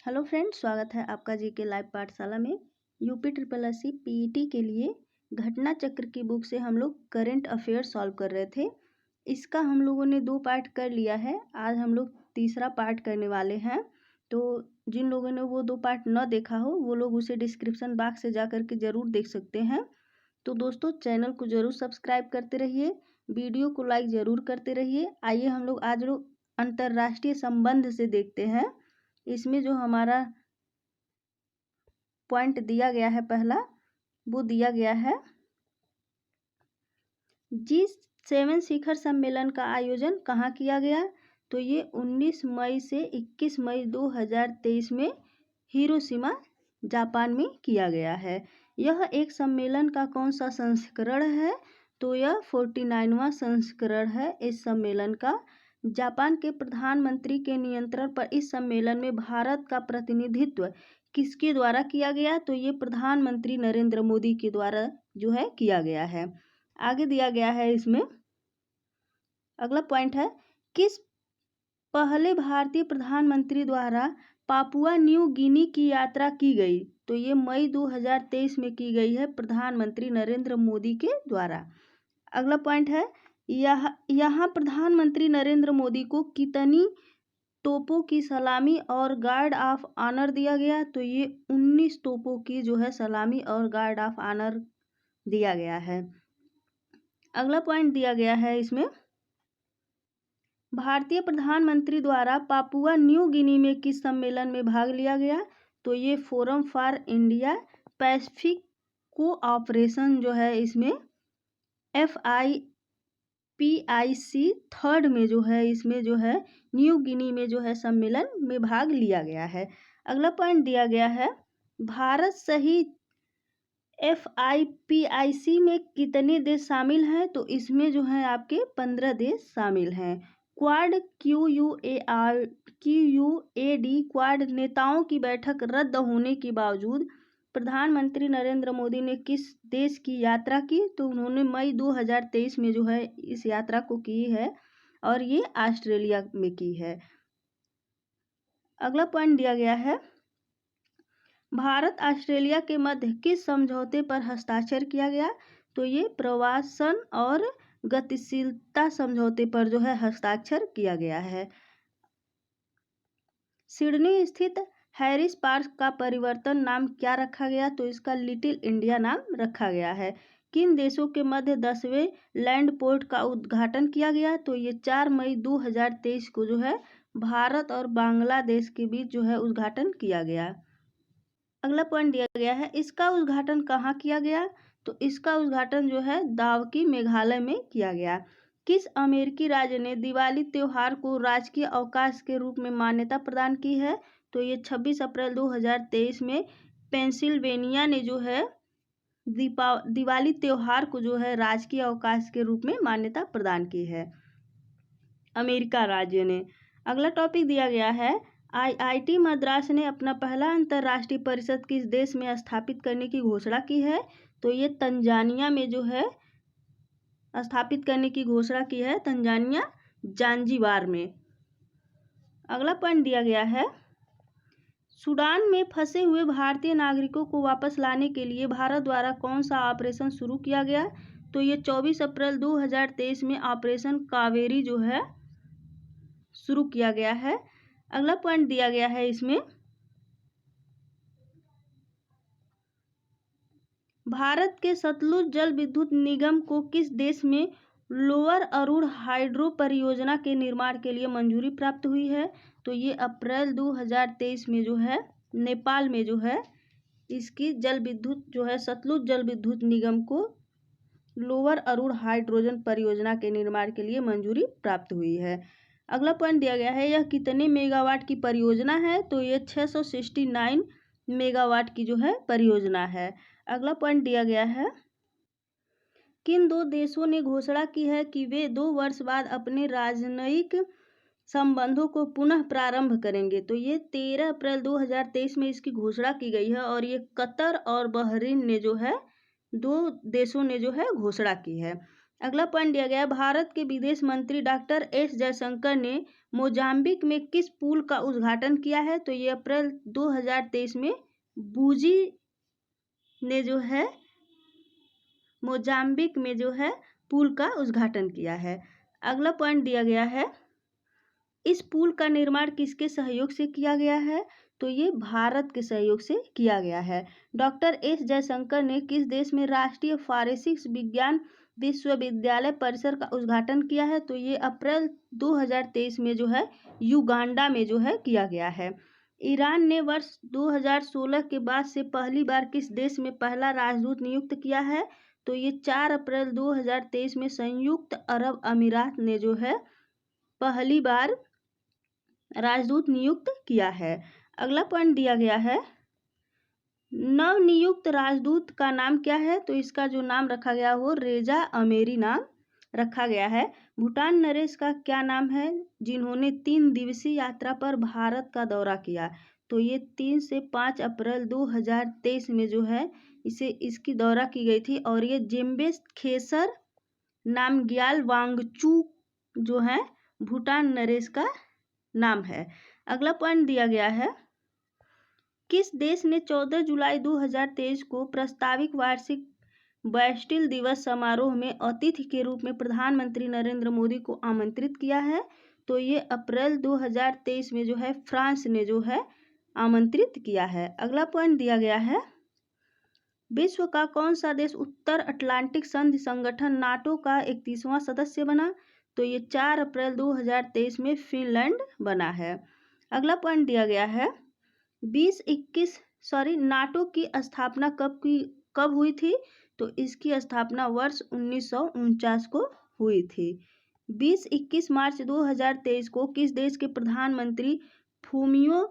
Hello friends, स्वागत है आपका जीके लाइव पाठशाला में। यूपी ट्रिपल एससी पीईटी के लिए घटना चक्र की बुक से हम लोग करंट अफेयर सॉल्व कर रहे थे। इसका हम लोगों ने 2 पार्ट कर लिया है। आज हम लोग तीसरा पार्ट करने वाले हैं। तो जिन लोगों ने वो 2 पार्ट न देखा हो वो लोग उसे डिस्क्रिप्शन बॉक्स से जा करके ज़रूर देख सकते हैं। तो दोस्तों, चैनल को ज़रूर सब्सक्राइब करते रहिए, वीडियो को लाइक ज़रूर करते रहिए। आइए हम लोग आज लोग अंतर्राष्ट्रीय संबंध से देखते हैं। इसमें जो हमारा पॉइंट दिया गया है पहला, वो दिया गया है G7 शिखर सम्मेलन का आयोजन कहाँ किया गया। तो ये 19 मई से 21 मई 2023 में हिरोशिमा जापान में किया गया है। यह एक सम्मेलन का कौन सा संस्करण है। तो यह 49वां संस्करण है इस सम्मेलन का। जापान के प्रधानमंत्री के नियंत्रण पर इस सम्मेलन में भारत का प्रतिनिधित्व किसके द्वारा किया गया। तो ये प्रधानमंत्री नरेंद्र मोदी के द्वारा जो है किया गया है। आगे दिया गया है इसमें अगला पॉइंट है, किस पहले भारतीय प्रधानमंत्री द्वारा पापुआ न्यू गिनी की यात्रा की गई। तो ये मई 2023 में की गई है प्रधानमंत्री नरेंद्र मोदी के द्वारा। अगला पॉइंट है, यहाँ प्रधानमंत्री नरेंद्र मोदी को कितनी तोपों की सलामी और गार्ड ऑफ ऑनर दिया गया। तो ये 19 तोपों की जो है सलामी और गार्ड ऑफ ऑनर दिया गया है। अगला पॉइंट दिया गया है इसमें, भारतीय प्रधानमंत्री द्वारा पापुआ न्यू गिनी में किस सम्मेलन में भाग लिया गया। तो ये forum for India Pacific cooperation जो है इसमें FIPIC थर्ड में जो है इसमें जो है न्यू गिनी में जो है सम्मेलन में भाग लिया गया है। अगला पॉइंट दिया गया है, भारत सहित FIPIC में कितने देश शामिल हैं। तो इसमें जो है आपके 15 देश शामिल हैं। क्वाड QUAD क्वाड नेताओं की बैठक रद्द होने के बावजूद प्रधानमंत्री नरेंद्र मोदी ने किस देश की यात्रा की। तो उन्होंने मई 2023 में जो है इस यात्रा को की है और ये ऑस्ट्रेलिया में की है। अगला पॉइंट दिया गया है, भारत ऑस्ट्रेलिया के मध्य किस समझौते पर हस्ताक्षर किया गया। तो ये प्रवासन और गतिशीलता समझौते पर जो है हस्ताक्षर किया गया है। सिडनी स्थित हैरिस पार्क का परिवर्तन नाम क्या रखा गया। तो इसका लिटिल इंडिया नाम रखा गया है। किन देशों के मध्य 10वें लैंड पोर्ट का उद्घाटन किया गया। तो ये 4 मई 2023 को जो है भारत और बांग्लादेश के बीच जो है उद्घाटन किया गया। अगला पॉइंट दिया गया है, इसका उद्घाटन कहाँ किया गया। तो इसका उद्घाटन जो है दावकी मेघालय में किया गया। किस अमेरिकी राज्य ने दिवाली त्योहार को राजकीय अवकाश के रूप में मान्यता प्रदान की है। तो ये 26 अप्रैल 2023 में पेंसिल्वेनिया ने जो है दिवाली त्योहार को जो है राजकीय अवकाश के रूप में मान्यता प्रदान की है, अमेरिका राज्य ने। अगला टॉपिक दिया गया है, IIT मद्रास ने अपना पहला अंतर्राष्ट्रीय परिषद किस देश में स्थापित करने की घोषणा की है। तो ये तंजानिया में जो है स्थापित करने की घोषणा की है, तंजानिया जांजिबार में। अगला पॉइंट दिया गया है, सूडान में फंसे हुए भारतीय नागरिकों को वापस लाने के लिए भारत द्वारा कौन सा ऑपरेशन शुरू किया गया। तो ये 24 अप्रैल 2023 में ऑपरेशन कावेरी जो है शुरू किया गया है। अगला पॉइंट दिया गया है इसमें, भारत के सतलुज जल विद्युत निगम को किस देश में लोअर अरुण हाइड्रो परियोजना के निर्माण के लिए मंजूरी प्राप्त हुई है। तो ये अप्रैल 2023 में जो है नेपाल में जो है इसकी जल विद्युत जो है सतलुज जल विद्युत निगम को लोअर अरुण हाइड्रोजन परियोजना के निर्माण के लिए मंजूरी प्राप्त हुई है। अगला पॉइंट दिया गया है, यह कितने मेगावाट की परियोजना है। तो ये 669 मेगावाट की जो है परियोजना है। अगला पॉइंट दिया गया है, किन 2 देशों ने घोषणा की है कि वे 2 वर्ष बाद अपने राजनयिक संबंधों को पुनः प्रारंभ करेंगे। तो ये 13 अप्रैल 2023 में इसकी घोषणा की गई है और ये कतर और बहरीन ने जो है 2 देशों ने जो है घोषणा की है। अगला पॉइंट दिया गया है, भारत के विदेश मंत्री डॉक्टर एस जयशंकर ने मोजाम्बिक में किस पुल का उद्घाटन किया है? तो ये अप्रैल 2023 में बूजी ने जो है मोजाम्बिक में जो है पुल का उद्घाटन किया है। अगला पॉइंट दिया गया है, इस पुल का निर्माण किसके सहयोग से किया गया है? तो ये भारत के सहयोग से किया गया है। डॉक्टर एस जयशंकर ने किस देश में राष्ट्रीय फॉरेंसिक विज्ञान विश्वविद्यालय परिसर का उद्घाटन किया है? तो ये अप्रैल 2023 में जो है युगांडा में जो है किया गया है। ईरान ने वर्ष 2016 के बाद से पहली बार किस देश में पहला राजदूत नियुक्त किया है? तो ये 4 अप्रैल 2023 में संयुक्त अरब अमीरात ने जो है पहली बार राजदूत नियुक्त किया है। अगला पॉइंट दिया गया है, नवनियुक्त राजदूत का नाम क्या है? तो इसका जो नाम रखा गया वो रेजा अमेरी नाम रखा गया है। भूटान नरेश का क्या नाम है जिन्होंने 3 दिवसीय यात्रा पर भारत का दौरा किया? तो ये 3 से 5 अप्रैल 2023 में जो है इसकी दौरा की गई थी और ये जिम्बे खेसर नामग्याल वांगचुक जो है भूटान नरेश का नाम है। अगला पॉइंट दिया गया है, किस देश ने 14 जुलाई 2023 को प्रस्तावित वार्षिक बैस्टिल दिवस समारोह में अतिथि के रूप में प्रधानमंत्री नरेंद्र मोदी को आमंत्रित किया है? तो ये अप्रैल 2023 में जो है फ्रांस ने जो है आमंत्रित किया है। अगला पॉइंट दिया गया है, विश्व का कौन सा देश उत्तर अटलांटिक संधि संगठन नाटो का 31वां सदस्य बना? तो ये 4 अप्रैल 2023 में फिनलैंड बना है। अगला पॉइंट दिया गया है, नाटो की स्थापना कब हुई थी? तो इसकी स्थापना वर्ष 1949 को हुई थी। 20-21 मार्च 2023 को किस देश के प्रधानमंत्री फूमियो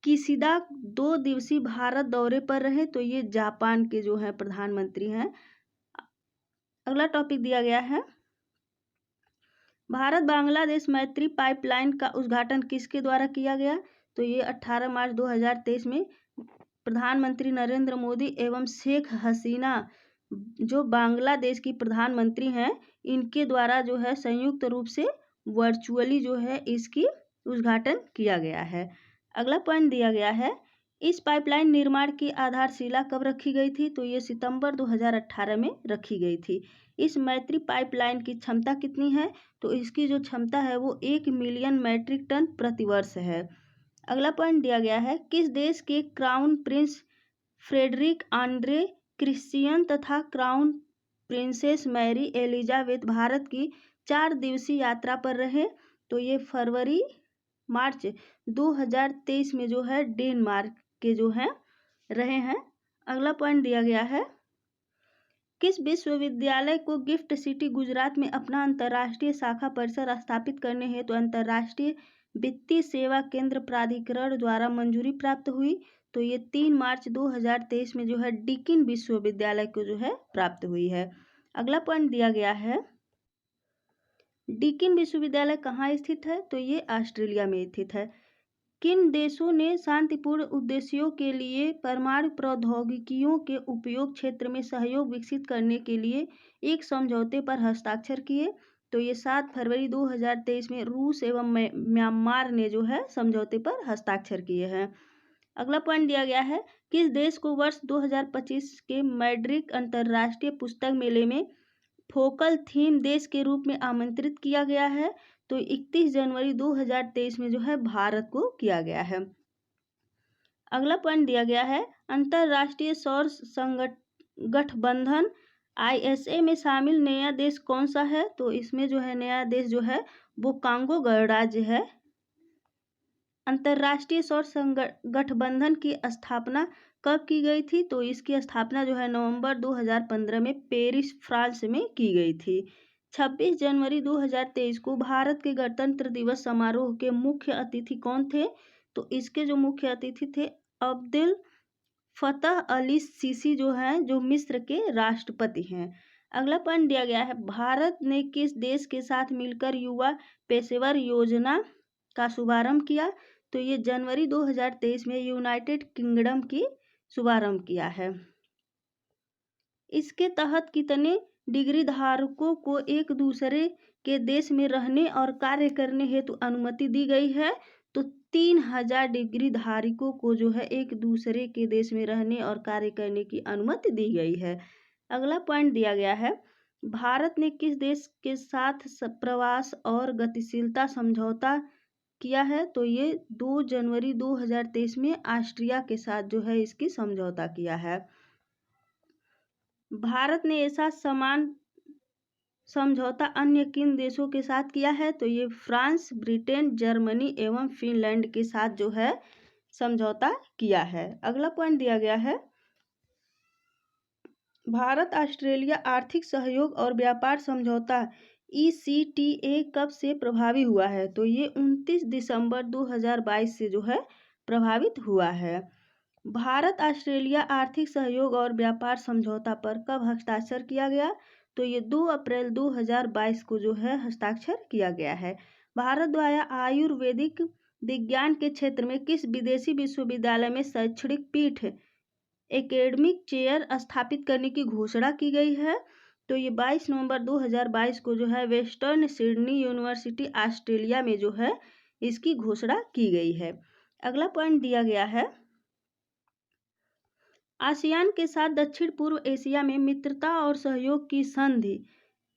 किशिदा 2 दिवसीय भारत दौरे पर रहे? तो ये जापान के जो है प्रधानमंत्री हैं। अगला टॉपिक दिया गया है, भारत बांग्लादेश मैत्री पाइपलाइन का उद्घाटन किसके द्वारा किया गया? तो ये 18 मार्च 2023 में प्रधानमंत्री नरेंद्र मोदी एवं शेख हसीना जो बांग्लादेश की प्रधानमंत्री हैं इनके द्वारा जो है संयुक्त रूप से वर्चुअली जो है इसकी उद्घाटन किया गया है। अगला पॉइंट दिया गया है, इस पाइपलाइन निर्माण की आधारशिला कब रखी गई थी? तो ये सितंबर 2018 में रखी गई थी। इस मैत्री पाइपलाइन की क्षमता कितनी है? तो इसकी जो क्षमता है वो 1 मिलियन मैट्रिक टन प्रतिवर्ष है। अगला पॉइंट दिया गया है, किस देश के crown prince Frederik Andre Christian तथा crown princess Mary Elizabeth Bharat की 4 दिवसीय यात्रा पर रहे? तो ये मार्च 2023 में जो है डेनमार्क के जो है रहे हैं। अगला पॉइंट दिया गया है, किस विश्वविद्यालय को गिफ्ट सिटी गुजरात में अपना अंतर्राष्ट्रीय शाखा परिसर स्थापित करने हेतु अंतर्राष्ट्रीय वित्तीय सेवा केंद्र प्राधिकरण द्वारा मंजूरी प्राप्त हुई? तो ये 3 मार्च 2023 में जो है डिकिन विश्वविद्यालय को जो है प्राप्त हुई है। अगला पॉइंट दिया गया है, डिकिन विश्वविद्यालय कहाँ स्थित है? तो ये ऑस्ट्रेलिया में स्थित है। किन देशों ने शांतिपूर्ण उद्देश्यों के लिए परमाणु प्रौद्योगिकियों के उपयोग क्षेत्र में सहयोग विकसित करने के लिए एक समझौते पर हस्ताक्षर किए? तो ये 7 फरवरी 2023 में रूस एवं म्यांमार ने जो है समझौते पर हस्ताक्षर किए हैं। अगला पॉइंट दिया गया है, किस देश को वर्ष 2025 के मैड्रिड अंतर्राष्ट्रीय पुस्तक मेले में फोकल थीम देश के रूप में आमंत्रित किया गया है? तो 31 जनवरी 2023 में जो है भारत को किया गया है। अगला पॉइंट दिया गया है, अंतर्राष्ट्रीय सौर गठबंधन ISA में शामिल नया देश कौन सा है? तो इसमें जो है नया देश जो है वो कांगो गणराज्य है। अंतर्राष्ट्रीय सौर गठबंधन की स्थापना कब की गई थी? तो इसकी स्थापना जो है नवंबर 2015 में पेरिस फ्रांस में की गई थी। 26 जनवरी 2023 को भारत के गणतंत्र दिवस समारोह के मुख्य अतिथि कौन थे? तो इसके जो मुख्य अतिथि थे अब्दुल फतह अली सीसी जो हैं जो मिस्र के राष्ट्रपति हैं। अगला पॉइंट दिया गया है, भारत ने किस देश के साथ मिलकर युवा पेशेवर योजना का शुभारंभ किया? तो ये जनवरी 2023 में यूनाइटेड किंगडम की शुभारंभ किया है। इसके तहत कितने डिग्री धारकों को एक दूसरे के देश में रहने और कार्य करने हेतु अनुमति दी गई है। तो 3000 डिग्री धारकों को जो है एक दूसरे के देश में रहने और कार्य करने की अनुमति दी गई है। अगला पॉइंट दिया गया है, भारत ने किस देश के साथ प्रवास और गतिशीलता समझौता किया है? तो ये 2 जनवरी 2023 में ऑस्ट्रिया के साथ जो है इसकी समझौता किया है। भारत ने ऐसा समान समझौता अन्य किन देशों के साथ किया है? तो ये फ्रांस, ब्रिटेन, जर्मनी एवं फिनलैंड के साथ जो है समझौता किया है। अगला पॉइंट दिया गया है, भारत ऑस्ट्रेलिया आर्थिक सहयोग और व्यापार समझौता ECTA कब से प्रभावी हुआ है? तो ये 29 दिसंबर 2022 से जो है प्रभावित हुआ है। भारत ऑस्ट्रेलिया आर्थिक सहयोग और व्यापार समझौता पर कब हस्ताक्षर किया गया? तो ये 2 अप्रैल 2022 को जो है हस्ताक्षर किया गया है। भारत द्वारा आयुर्वेदिक विज्ञान के क्षेत्र में किस विदेशी विश्वविद्यालय में शैक्षणिक पीठ एकेडमिक चेयर स्थापित करने की घोषणा की गई है? तो ये 22 नवंबर 2022 को जो है वेस्टर्न सिडनी यूनिवर्सिटी ऑस्ट्रेलिया में जो है इसकी घोषणा की गई है। अगला पॉइंट दिया गया है, आसियान के साथ दक्षिण पूर्व एशिया में मित्रता और सहयोग की संधि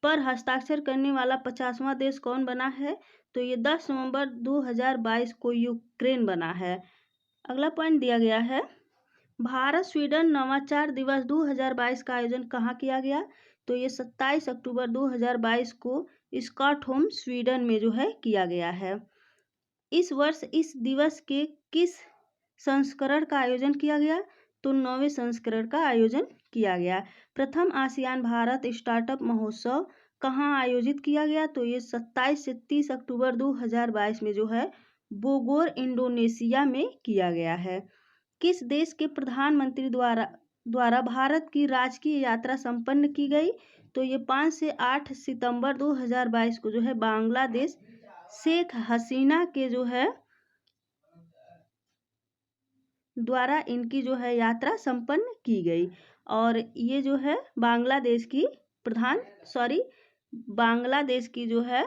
पर हस्ताक्षर करने वाला 50वां देश कौन बना है? तो ये 10 नवंबर 2022 को यूक्रेन बना है। अगला पॉइंट दिया गया है, भारत स्वीडन नवाचार दिवस 2022 का आयोजन कहाँ किया गया? तो ये 27 अक्टूबर 2022 को स्टॉकहोम स्वीडन में जो है किया गया है। इस वर्ष इस दिवस के किस संस्करण का आयोजन किया गया? तो 9वें संस्करण का आयोजन किया गया। प्रथम आसियान भारत स्टार्टअप महोत्सव कहाँ आयोजित किया गया? तो ये 27 से 30 अक्टूबर 2022 में जो है बोगोर इंडोनेशिया में किया गया है। किस देश के प्रधानमंत्री द्वारा भारत की राजकीय यात्रा संपन्न की गई? तो ये 5 से 8 सितंबर 2022 को जो है बांग्लादेश शेख हसीना के जो है द्वारा इनकी जो है यात्रा संपन्न की गई। और ये जो है बांग्लादेश की जो है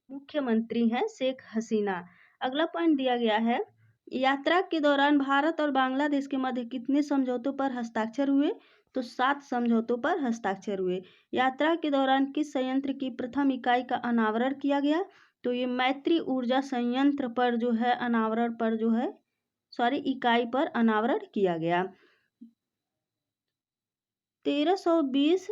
मुख्यमंत्री हैं शेख हसीना। अगला पॉइंट दिया गया है, यात्रा के दौरान भारत और बांग्लादेश के मध्य कितने समझौतों पर हस्ताक्षर हुए? तो 7 समझौतों पर हस्ताक्षर हुए। यात्रा के दौरान किस संयंत्र की प्रथम इकाई का अनावरण किया गया? तो ये मैत्री ऊर्जा संयंत्र पर जो है इकाई पर अनावरण किया गया। 1320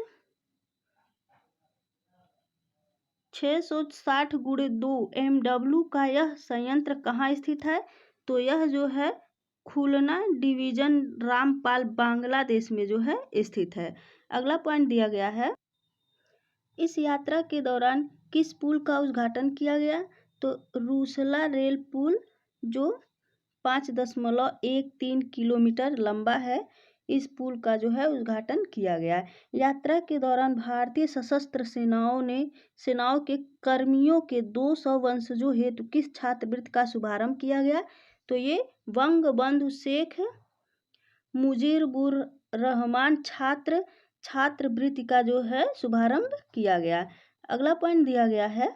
660x2 MW का यह संयंत्र कहाँ स्थित है? तो यह जो है खुलना डिवीजन रामपाल बांग्लादेश में जो है स्थित है। अगला पॉइंट दिया गया है, इस यात्रा के दौरान किस पुल का उद्घाटन किया गया? तो रूसला रेल पुल जो 5.13 किलोमीटर लंबा है, इस पुल का जो है उद्घाटन किया गया। यात्रा के दौरान भारतीय सशस्त्र सेनाओं के कर्मियों के 200 वंशजों हेतु किस छात्रवृत्ति का शुभारंभ किया गया? तो ये वंगबंधु शेख मुजीबुर रहमान छात्रवृत्ति का जो है शुभारंभ किया गया। अगला पॉइंट दिया गया है,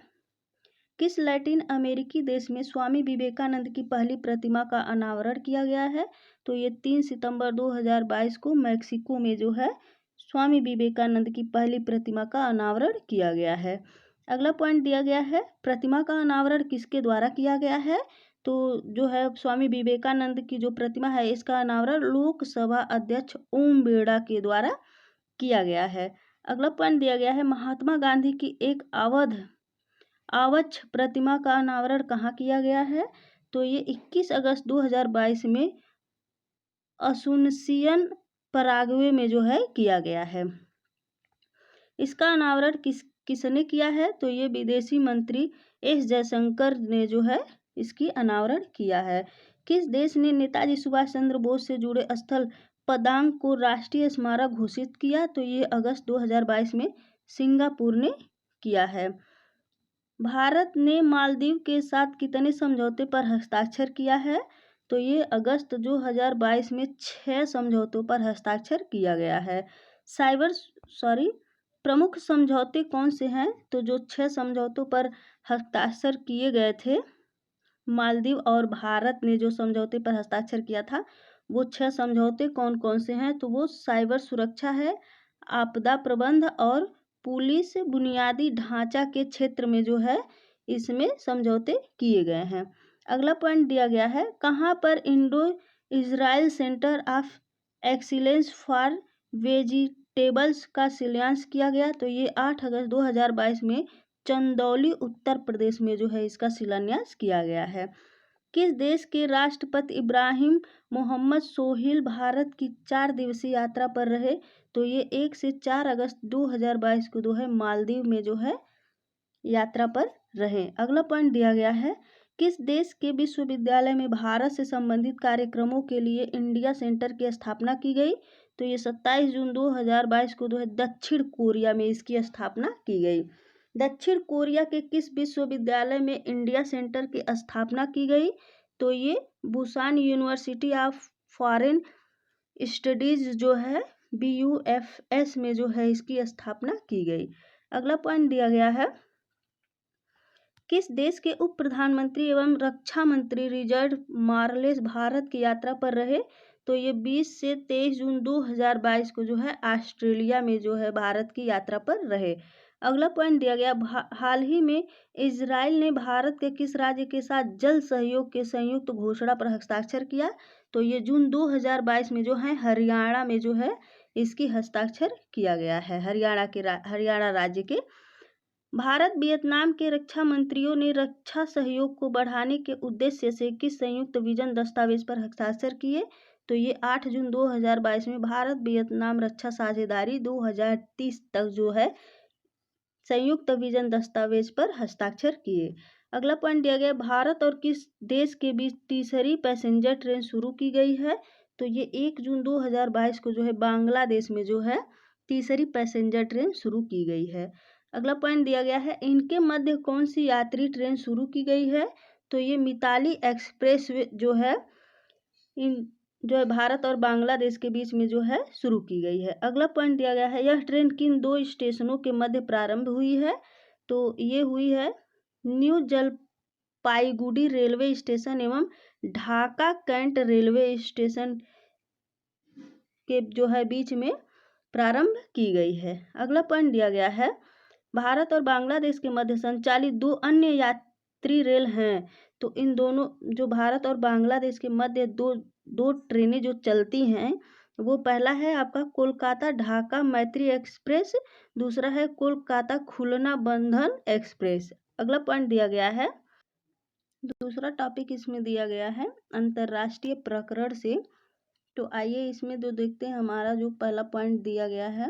किस लैटिन अमेरिकी देश में स्वामी विवेकानंद की पहली प्रतिमा का अनावरण किया गया है? तो ये 3 सितंबर 2022 को मैक्सिको में जो है स्वामी विवेकानंद की पहली प्रतिमा का अनावरण किया गया है। अगला पॉइंट दिया गया है, प्रतिमा का अनावरण किसके द्वारा किया गया है? तो जो है स्वामी विवेकानंद की जो प्रतिमा है इसका अनावरण लोकसभा अध्यक्ष ओम बिरला के द्वारा किया गया है। अगला पॉइंट दिया गया है, महात्मा गांधी की एक आवक्ष प्रतिमा का अनावरण कहाँ किया गया है? तो ये 21 अगस्त 2022 में असुनसियन पराग्वे में जो है किया गया है। इसका अनावरण किसने किया है? तो ये विदेशी मंत्री एस जयशंकर ने जो है इसकी अनावरण किया है। किस देश ने नेताजी सुभाष चंद्र बोस से जुड़े स्थल पदांग को राष्ट्रीय स्मारक घोषित किया? तो ये अगस्त 2022 में सिंगापुर ने किया है। भारत ने मालदीव के साथ कितने समझौते पर हस्ताक्षर किया है? तो ये अगस्त 2022 में 6 समझौतों पर हस्ताक्षर किया गया है। प्रमुख समझौते कौन से हैं? तो जो 6 समझौतों पर हस्ताक्षर किए गए थे, मालदीव और भारत ने जो समझौते पर हस्ताक्षर किया था, वो 6 समझौते कौन कौन से हैं? तो वो साइबर सुरक्षा है, आपदा प्रबंध और पुलिस बुनियादी ढांचा के क्षेत्र में जो है इसमें समझौते किए गए हैं। अगला पॉइंट दिया गया है, कहाँ पर Indo Israel centre of excellence for vegetables का शिलान्यास किया गया? तो ये 8 अगस्त 2022 में चंदौली उत्तर प्रदेश में जो है इसका शिलान्यास किया गया है। किस देश के राष्ट्रपति इब्राहिम मोहम्मद सोहेल भारत की 4 दिवसीय यात्रा पर रहे? तो ये 1 से 4 अगस्त 2022 को जो है मालदीव में जो है यात्रा पर रहे। अगला पॉइंट दिया गया है, किस देश के विश्वविद्यालय में भारत से संबंधित कार्यक्रमों के लिए इंडिया सेंटर की स्थापना की गई? तो ये 27 जून 2022 को जो है दक्षिण कोरिया में इसकी स्थापना की गई। दक्षिण कोरिया के किस विश्वविद्यालय में इंडिया सेंटर की स्थापना की गई? तो ये Busan university of foreign studies जो है BUFS में जो है इसकी स्थापना की गई। अगला पॉइंट दिया गया है, किस देश के उप प्रधानमंत्री एवं रक्षा मंत्री रिचर्ड मार्लेस भारत की यात्रा पर रहे? तो ये 20 से 23 जून 2022 को जो है ऑस्ट्रेलिया में जो है भारत की यात्रा पर रहे। अगला पॉइंट दिया गया, हाल ही में इजराइल ने भारत के किस राज्य के साथ जल सहयोग के संयुक्त घोषणा पर हस्ताक्षर किया? तो ये जून 2022 में जो है हरियाणा में जो है इसकी हस्ताक्षर किया गया है, हरियाणा राज्य के। भारत वियतनाम के रक्षा मंत्रियों ने रक्षा सहयोग को बढ़ाने के उद्देश्य से किस संयुक्त विजन दस्तावेज पर हस्ताक्षर किए? तो ये 8 जून 2022 में भारत वियतनाम रक्षा साझेदारी 2030 तक जो है संयुक्त विजन दस्तावेज पर हस्ताक्षर किए। अगला पॉइंट दिया गया, भारत और किस देश के बीच तीसरी पैसेंजर ट्रेन शुरू की गई है? तो ये 1 जून 2022 को जो है बांग्लादेश में जो है तीसरी पैसेंजर ट्रेन शुरू की गई है। अगला पॉइंट दिया गया है, इनके मध्य कौन सी यात्री ट्रेन शुरू की गई है? तो ये मिताली एक्सप्रेस जो है भारत और बांग्लादेश के बीच में जो है शुरू की गई है। अगला पॉइंट दिया गया है, यह ट्रेन किन 2 स्टेशनों के मध्य प्रारंभ हुई है? तो ये हुई है न्यू जलपाईगुड़ी रेलवे स्टेशन एवं ढाका कैंट रेलवे स्टेशन के जो है बीच में प्रारंभ की गई है। अगला पॉइंट दिया गया है, भारत और बांग्लादेश के मध्य संचालित 2 अन्य यात्री रेल हैं। तो इन दोनों जो भारत और बांग्लादेश के मध्य दो ट्रेनें जो चलती हैं, वो पहला है आपका कोलकाता ढाका मैत्री एक्सप्रेस, दूसरा है कोलकाता खुलना बंधन एक्सप्रेस। अगला पॉइंट दिया गया है, दूसरा टॉपिक इसमें दिया गया है अंतर्राष्ट्रीय प्रकरण से। तो आइए इसमें जो देखते हैं, हमारा जो पहला पॉइंट दिया गया है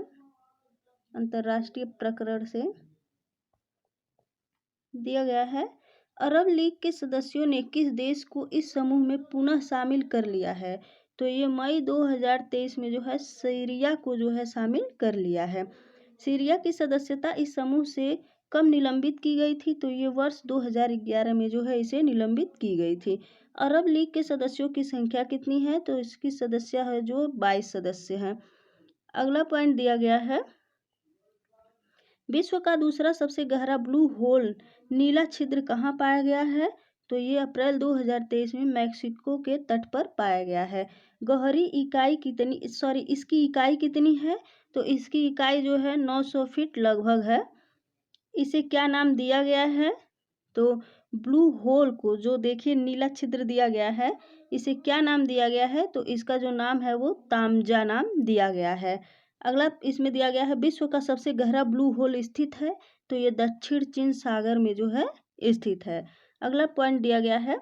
अंतर्राष्ट्रीय प्रकरण से दिया गया है, अरब लीग के सदस्यों ने किस देश को इस समूह में पुनः शामिल कर लिया है? तो ये मई 2023 में जो है सीरिया को जो है शामिल कर लिया है। सीरिया की सदस्यता इस समूह से कब निलंबित की गई थी? तो ये वर्ष 2011 में जो है इसे निलंबित की गई थी। अरब लीग के सदस्यों की संख्या कितनी है? तो इसकी सदस्य है जो 22 सदस्य हैं। अगला पॉइंट दिया गया है, विश्व का दूसरा सबसे गहरा ब्लू होल नीला छिद्र कहाँ पाया गया है? तो ये अप्रैल 2023 में मैक्सिको के तट पर पाया गया है। गहरी इकाई कितनी इसकी इकाई कितनी है? तो इसकी इकाई जो है 900 फीट लगभग है। इसे क्या नाम दिया गया है? तो ब्लू होल को जो देखिए नीला छिद्र दिया गया है, इसे क्या नाम दिया गया है? तो इसका जो नाम है वो तामजा नाम दिया गया है। अगला इसमें दिया गया है, विश्व का सबसे गहरा ब्लू होल स्थित है? तो ये दक्षिण चीन सागर में जो है स्थित है। अगला पॉइंट दिया गया है,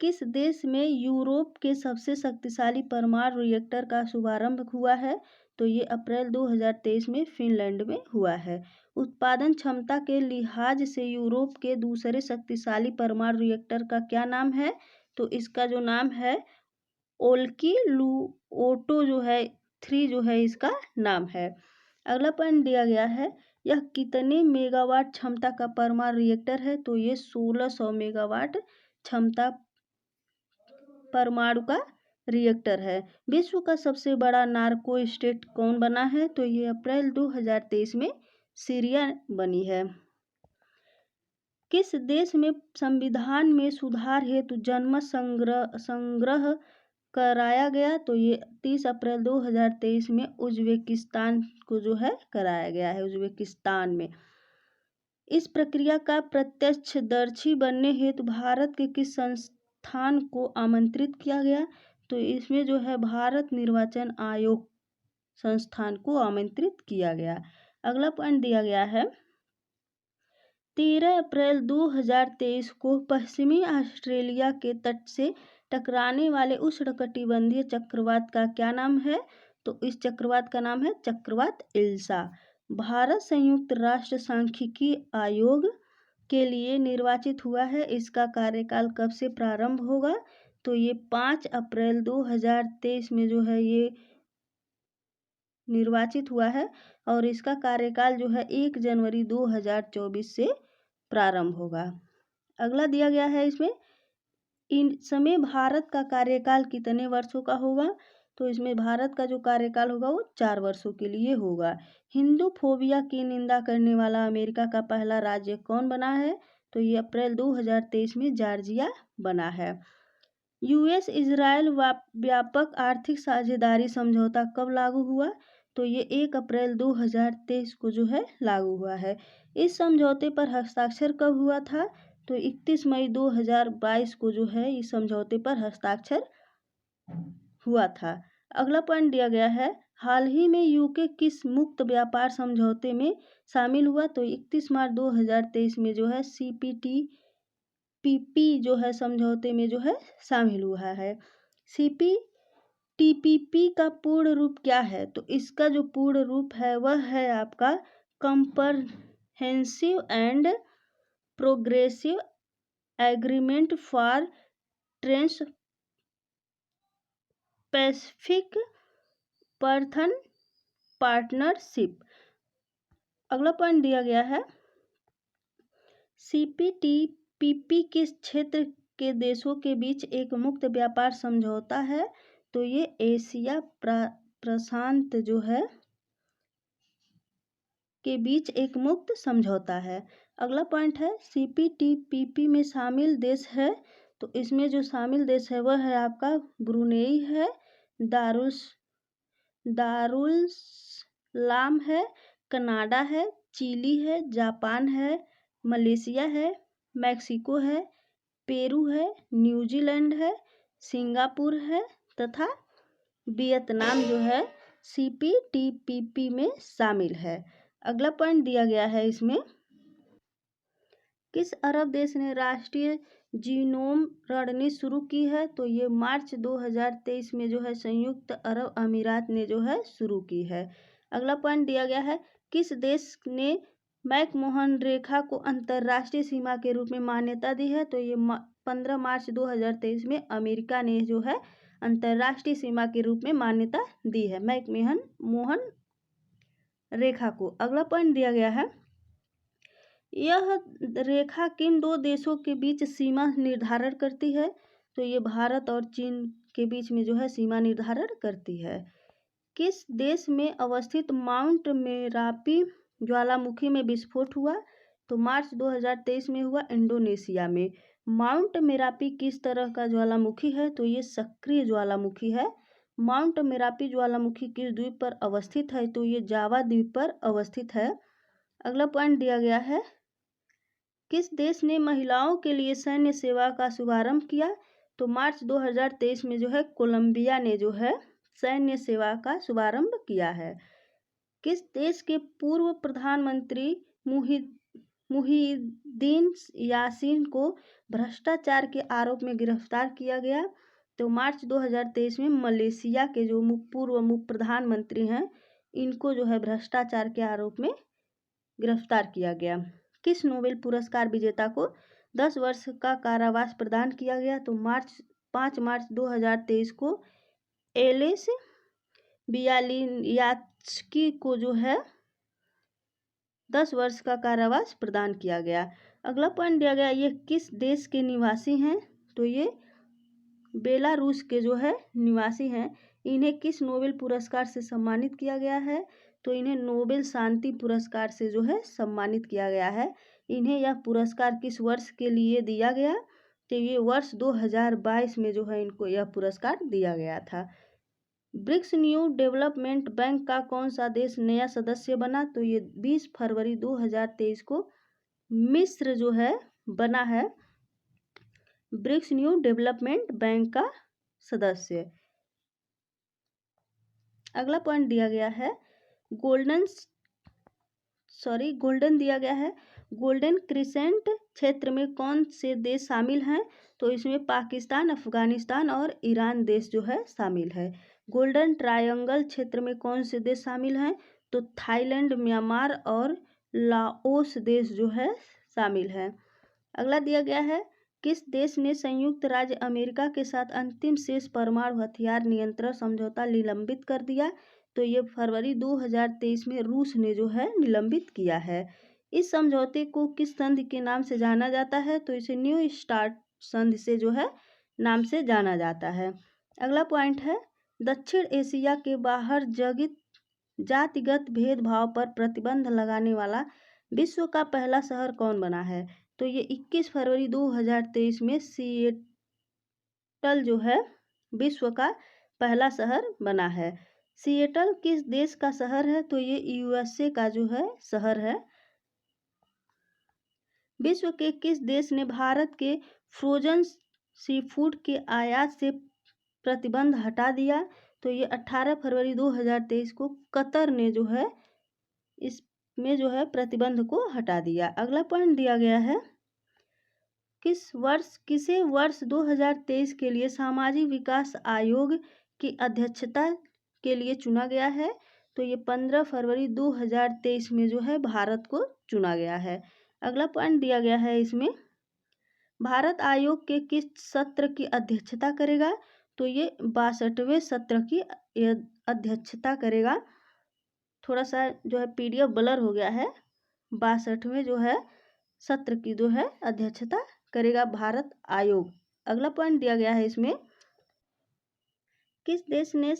किस देश में यूरोप के सबसे शक्तिशाली परमाणु रिएक्टर का शुभारंभ हुआ है? तो ये अप्रैल 2023 में फिनलैंड में हुआ है। उत्पादन क्षमता के लिहाज से यूरोप के दूसरे शक्तिशाली परमाणु रिएक्टर का क्या नाम है? तो इसका जो नाम है ओल्किलुओटो जो है 3 जो है इसका नाम है। अगला पॉइंट दिया गया है, यह कितने मेगावाट क्षमता का परमाणु रिएक्टर है? तो ये 1600 मेगावाट क्षमता परमाणु का रिएक्टर है। विश्व का सबसे बड़ा नार्को स्टेट कौन बना है? तो ये अप्रैल 2023 में सीरिया बनी है। किस देश में संविधान में सुधार हेतु जनमत संग्रह कराया गया? तो ये 30 अप्रैल 2023 में उज्बेकिस्तान को जो है कराया गया है, उज्बेकिस्तान में। इस प्रक्रिया का प्रत्यक्षदर्शी बनने हेतु भारत के किस संस्थान को आमंत्रित किया गया? तो इसमें जो है भारत निर्वाचन आयोग संस्थान को आमंत्रित किया गया। अगला पॉइंट दिया गया है 13 अप्रैल 2023 को पश्चिमी ऑस्ट्रेलिया के तट से टकराने वाले उष्णकटिबंधीय चक्रवात का क्या नाम है? तो इस चक्रवात का नाम है चक्रवात इल्सा। भारत संयुक्त राष्ट्र सांख्यिकी आयोग के लिए निर्वाचित हुआ है। इसका कार्यकाल कब से प्रारंभ होगा? तो ये 5 अप्रैल 2023 में जो है ये निर्वाचित हुआ है और इसका कार्यकाल जो है 1 जनवरी 2024 से प्रारंभ होगा। अगला दिया गया है इसमें इन समय भारत का कार्यकाल कितने वर्षों का होगा? तो इसमें भारत का जो कार्यकाल होगा वो 4 वर्षों के लिए होगा। हिंदू फोबिया की निंदा करने वाला अमेरिका का पहला राज्य कौन बना है? तो ये अप्रैल 2023 में जॉर्जिया बना है। यूएस इजराइल व्यापक आर्थिक साझेदारी समझौता कब लागू हुआ? तो ये 1 अप्रैल 2023 को जो है लागू हुआ है। इस समझौते पर हस्ताक्षर कब हुआ था? तो 31 मई 2022 को जो है इस समझौते पर हस्ताक्षर हुआ था। अगला पॉइंट दिया गया है हाल ही में यूके किस मुक्त व्यापार समझौते में शामिल हुआ? तो 31 मार्च 2023 में जो है CPTPP जो है समझौते में जो है शामिल हुआ है। CPTPP का पूर्ण रूप क्या है? तो इसका जो पूर्ण रूप है वह है आपका comprehensive and progressive agreement for trans Pacific partnership. अगला पॉइंट दिया गया है CPTPP किस क्षेत्र के देशों के बीच एक मुक्त व्यापार समझौता है? तो ये एशिया प्रशांत जो है के बीच एक मुक्त समझौता है। अगला पॉइंट है CPTPP में शामिल देश है। तो इसमें जो शामिल देश है वह है आपका ब्रुनेई है, दारुसलाम है, कनाडा है, चिली है, जापान है, मलेशिया है, मैक्सिको है, पेरू है, न्यूजीलैंड है, सिंगापुर है तथा वियतनाम जो है CPTPP में शामिल है। अगला पॉइंट दिया गया है इसमें किस अरब देश ने राष्ट्रीय जीनोम रणनीति शुरू की है? तो ये मार्च 2023 में जो है संयुक्त अरब अमीरात ने जो है शुरू की है। अगला पॉइंट दिया गया है किस देश ने मैकमोहन रेखा को अंतर्राष्ट्रीय सीमा के रूप में मान्यता दी है? तो ये 15 मार्च 2023 में अमेरिका ने जो है अंतर्राष्ट्रीय सीमा के रूप में मान्यता दी है मैकमोहन रेखा को। अगला पॉइंट दिया गया है यह रेखा किन दो देशों के बीच सीमा निर्धारण करती है? तो ये भारत और चीन के बीच में जो है सीमा निर्धारण करती है। किस देश में अवस्थित माउंट मेरापी ज्वालामुखी में विस्फोट हुआ? तो मार्च 2023 में हुआ इंडोनेशिया में। माउंट मेरापी किस तरह का ज्वालामुखी है? तो ये सक्रिय ज्वालामुखी है। माउंट मेरापी ज्वालामुखी किस द्वीप पर अवस्थित है? तो ये जावा द्वीप पर अवस्थित है। अगला पॉइंट दिया गया है किस देश ने महिलाओं के लिए सैन्य सेवा का शुभारंभ किया? तो मार्च 2023 में जो है कोलंबिया ने जो है सैन्य सेवा का शुभारंभ किया है। किस देश के पूर्व प्रधानमंत्री मुहिद्दीन यासीन को भ्रष्टाचार के आरोप में गिरफ्तार किया गया? तो मार्च 2023 में मलेशिया के जो पूर्व प्रधानमंत्री हैं इनको जो है भ्रष्टाचार के आरोप में गिरफ्तार किया गया। किस नोबेल पुरस्कार विजेता को 10 वर्ष का कारावास प्रदान किया गया? तो 5 मार्च 2023 को एलिस बियालियात्स्की को जो है 10 वर्ष का कारावास प्रदान किया गया। अगला पॉइंट दिया गया ये किस देश के निवासी हैं? तो ये बेलारूस के जो है निवासी हैं। इन्हें किस नोबेल पुरस्कार से सम्मानित किया गया है? तो इन्हें नोबेल शांति पुरस्कार से जो है सम्मानित किया गया है। इन्हें यह पुरस्कार किस वर्ष के लिए दिया गया? तो ये वर्ष 2022 में जो है इनको यह पुरस्कार दिया गया था। ब्रिक्स न्यू डेवलपमेंट बैंक का कौन सा देश नया सदस्य बना? तो ये 20 फरवरी 2023 को मिस्र जो है बना है ब्रिक्स न्यू डेवलपमेंट बैंक का सदस्य। अगला पॉइंट दिया गया है गोल्डन दिया गया है गोल्डन क्रिसेंट क्षेत्र में कौन से देश शामिल हैं? तो इसमें पाकिस्तान, अफगानिस्तान और ईरान देश जो है शामिल है। गोल्डन ट्रायंगल क्षेत्र में कौन से देश शामिल हैं? तो थाईलैंड, म्यांमार और लाओस देश जो है शामिल है। अगला दिया गया है किस देश ने संयुक्त राज्य अमेरिका के साथ अंतिम शेष परमाणु हथियार नियंत्रण समझौता निलंबित कर दिया? तो ये फरवरी 2023 में रूस ने जो है निलंबित किया है। इस समझौते को किस संधि के नाम से जाना जाता है? तो इसे न्यू स्टार्ट संधि से जो है नाम से जाना जाता है। अगला पॉइंट है दक्षिण एशिया के बाहर जातिगत भेदभाव पर प्रतिबंध लगाने वाला विश्व का पहला शहर कौन बना है? तो ये 21 फरवरी 2023 में सिएटल जो है विश्व का पहला शहर बना है। सिएटल किस देश का शहर है? तो ये यूएसए का जो है शहर है। विश्व के किस देश ने भारत के फ्रोजन सी फूड के आयात से प्रतिबंध हटा दिया? तो ये 18 फरवरी 2023 को कतर ने जो है इसमें जो है प्रतिबंध को हटा दिया। अगला पॉइंट दिया गया है किसे वर्ष 2023 के लिए सामाजिक विकास आयोग की अध्यक्षता के लिए चुना गया है? तो ये 15 फरवरी 2023 में जो है भारत को चुना गया है। अगला पॉइंट दिया गया है इसमें भारत आयोग के किस सत्र की अध्यक्षता करेगा? तो ये 62वें सत्र की अध्यक्षता करेगा। थोड़ा सा जो है पीडीएफ ब्लर हो गया है। 62वें जो है सत्र की जो है अध्यक्षता करेगा भारत आयोग। अगला पॉइंट दिया गया है इसमें किस देश ने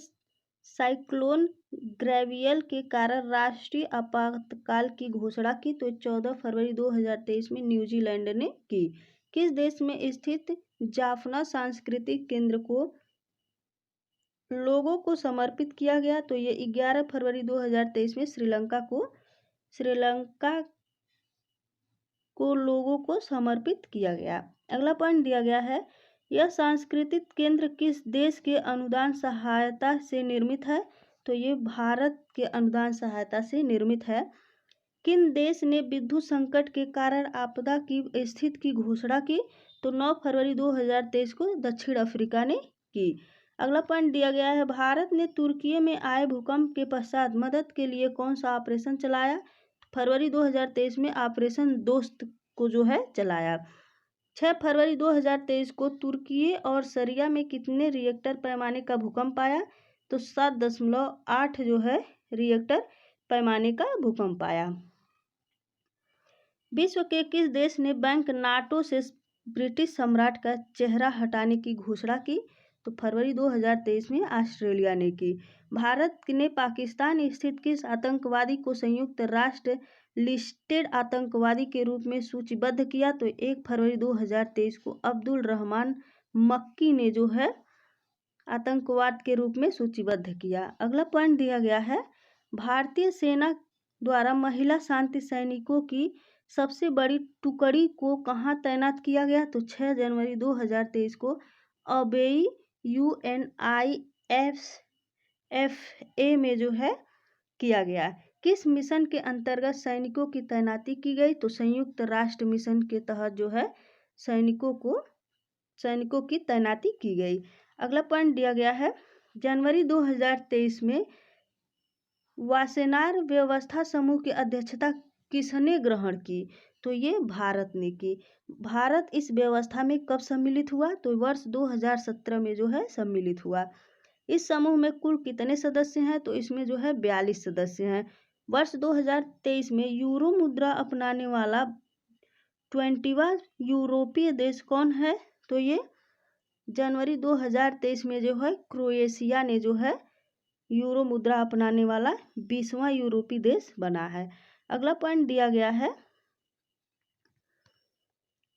साइक्लोन ग्रेवियल के कारण राष्ट्रीय आपातकाल की घोषणा की? तो 14 फरवरी 2023 में न्यूजीलैंड ने की। किस देश में स्थित जाफना सांस्कृतिक केंद्र को लोगों को समर्पित किया गया? तो ये 11 फरवरी 2023 में श्रीलंका को लोगों को समर्पित किया गया। अगला पॉइंट दिया गया है यह सांस्कृतिक केंद्र किस देश के अनुदान सहायता से निर्मित है? तो ये भारत के अनुदान सहायता से निर्मित है। किन देश ने विद्युत संकट के कारण आपदा की स्थिति की घोषणा की? तो 9 फरवरी 2023 को दक्षिण अफ्रीका ने की। अगला पॉइंट दिया गया है भारत ने तुर्की में आए भूकंप के पश्चात मदद के लिए कौन सा ऑपरेशन चलाया? फरवरी 2023 में ऑपरेशन दोस्त को जो है चलाया। 6 फरवरी 2023 को तुर्की और सीरिया में कितने रिएक्टर पैमाने का भूकंप आया? तो 7.8 जो है रिएक्टर पैमाने का भूकंप आया। विश्व के किस देश ने बैंक नाटो से ब्रिटिश सम्राट का चेहरा हटाने की घोषणा की? तो फरवरी 2023 में ऑस्ट्रेलिया ने की। भारत ने पाकिस्तान स्थित किस आतंकवादी को संयुक्त राष्ट्र लिस्टेड आतंकवादी के रूप में सूचीबद्ध किया? तो 1 फरवरी 2023 को अब्दुल रहमान मक्की ने जो है आतंकवाद के रूप में सूचीबद्ध किया। अगला पॉइंट दिया गया है भारतीय सेना द्वारा महिला शांति सैनिकों की सबसे बड़ी टुकड़ी को कहाँ तैनात किया गया? तो 6 जनवरी 2023 को अबेई UNIFFA में जो है किया गया। किस मिशन के अंतर्गत सैनिकों की तैनाती की गई? तो संयुक्त राष्ट्र मिशन के तहत जो है सैनिकों की तैनाती की गई। अगला पॉइंट दिया गया है जनवरी 2023 में वासेनार व्यवस्था समूह की अध्यक्षता किसने ग्रहण की? तो ये भारत ने की। भारत इस व्यवस्था में कब सम्मिलित हुआ? तो वर्ष 2017 में जो है सम्मिलित हुआ। इस समूह में कुल कितने सदस्य हैं? तो इसमें जो है 42 सदस्य हैं। वर्ष 2023 में यूरो मुद्रा अपनाने वाला 20वां यूरोपीय देश कौन है? तो ये जनवरी 2023 में जो है क्रोएशिया ने जो है यूरो मुद्रा अपनाने वाला 20वां यूरोपीय देश बना है। अगला पॉइंट दिया गया है,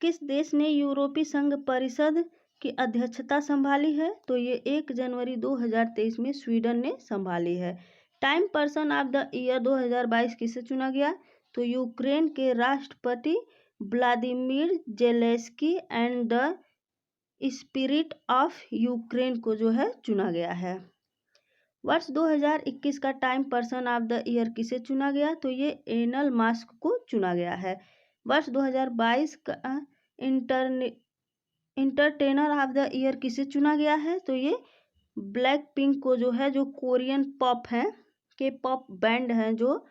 किस देश ने यूरोपीय संघ परिषद की अध्यक्षता संभाली है? तो ये 1 जनवरी 2023 में स्वीडन ने संभाली है। Time person of the year 2022 किसे चुना गया? तो यूक्रेन के राष्ट्रपति Vladimir Zelensky and the spirit of Ukraine को जो है चुना गया है। वर्ष 2021 का time person of the year किसे चुना गया? तो ये एलन मस्क को चुना गया है। वर्ष 2022 का इंटरटेनर ऑफ द ईयर किसे चुना गया है? तो ये ब्लैक पिंक को जो है, जो कोरियन पॉप हैं, के पॉप बैंड हैं, जो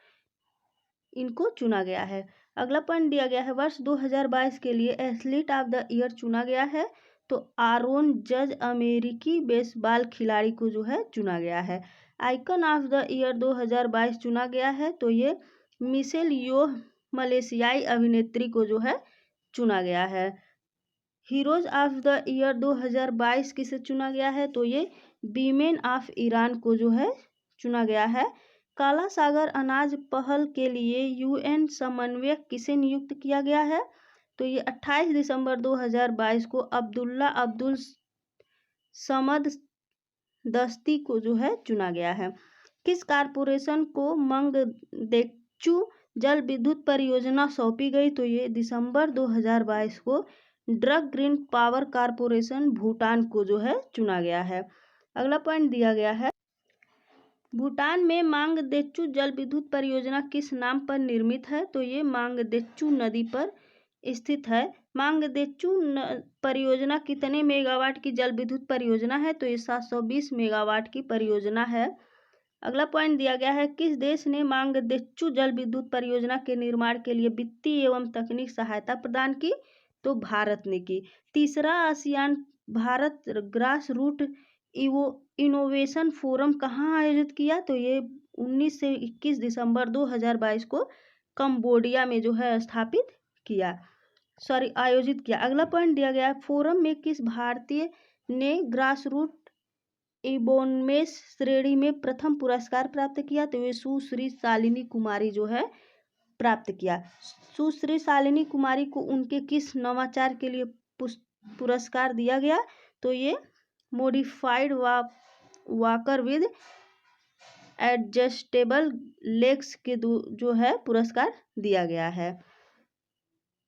इनको चुना गया है। अगला पॉइंट दिया गया है, वर्ष 2022 के लिए एथलीट ऑफ द ईयर चुना गया है। तो आरोन जज अमेरिकी बेसबॉल खिलाड़ी को जो है चुना गया है। आइकन ऑफ द ईयर 2022 चुना गया है। तो ये मिशेल योह मलेशियाई अभिनेत्री को जो है चुना गया है। हीरोज ऑफ द ईयर 2022 किसे चुना गया है? तो ये वीमेन ऑफ ईरान को जो है चुना गया है। काला सागर अनाज पहल के लिए यूएन समन्वयक किसे नियुक्त किया गया है? तो ये 28 दिसंबर 2022 को अब्दुल्ला अब्दुल समद दस्ती को जो है चुना गया है। किस कारपोरेशन को मंगदेचू जल विद्युत परियोजना सौंपी गई? तो ये दिसंबर 2022 को drug green power corporation Bhutan को जो है चुना गया है। अगला पॉइंट दिया गया है, भूटान में मांगदेचू जल विद्युत परियोजना किस नाम पर निर्मित है? तो ये मांगदेचू नदी पर स्थित है। मांगदेचू परियोजना कितने मेगावाट की जल विद्युत परियोजना है? तो ये 720 मेगावाट की परियोजना है। अगला पॉइंट दिया गया है, किस देश ने मांगदेचू जल विद्युत परियोजना के निर्माण के लिए वित्तीय एवं तकनीक सहायता प्रदान की? तो भारत ने की। तीसरा ASEAN Bharat grass root innovation forum कहाँ आयोजित किया? तो ये 19 से 21 दिसंबर 2022 को कंबोडिया में जो है आयोजित किया। अगला पॉइंट दिया गया है, फोरम में किस भारतीय ने ग्रास रूट इबोनमेस श्रेणी में प्रथम पुरस्कार प्राप्त किया? तो ये सुश्री शालिनी कुमारी जो है प्राप्त किया। सुश्री शालिनी कुमारी को उनके किस नवाचार के लिए पुरस्कार दिया गया? तो ये modified walker with adjustable legs के जो है पुरस्कार दिया गया है।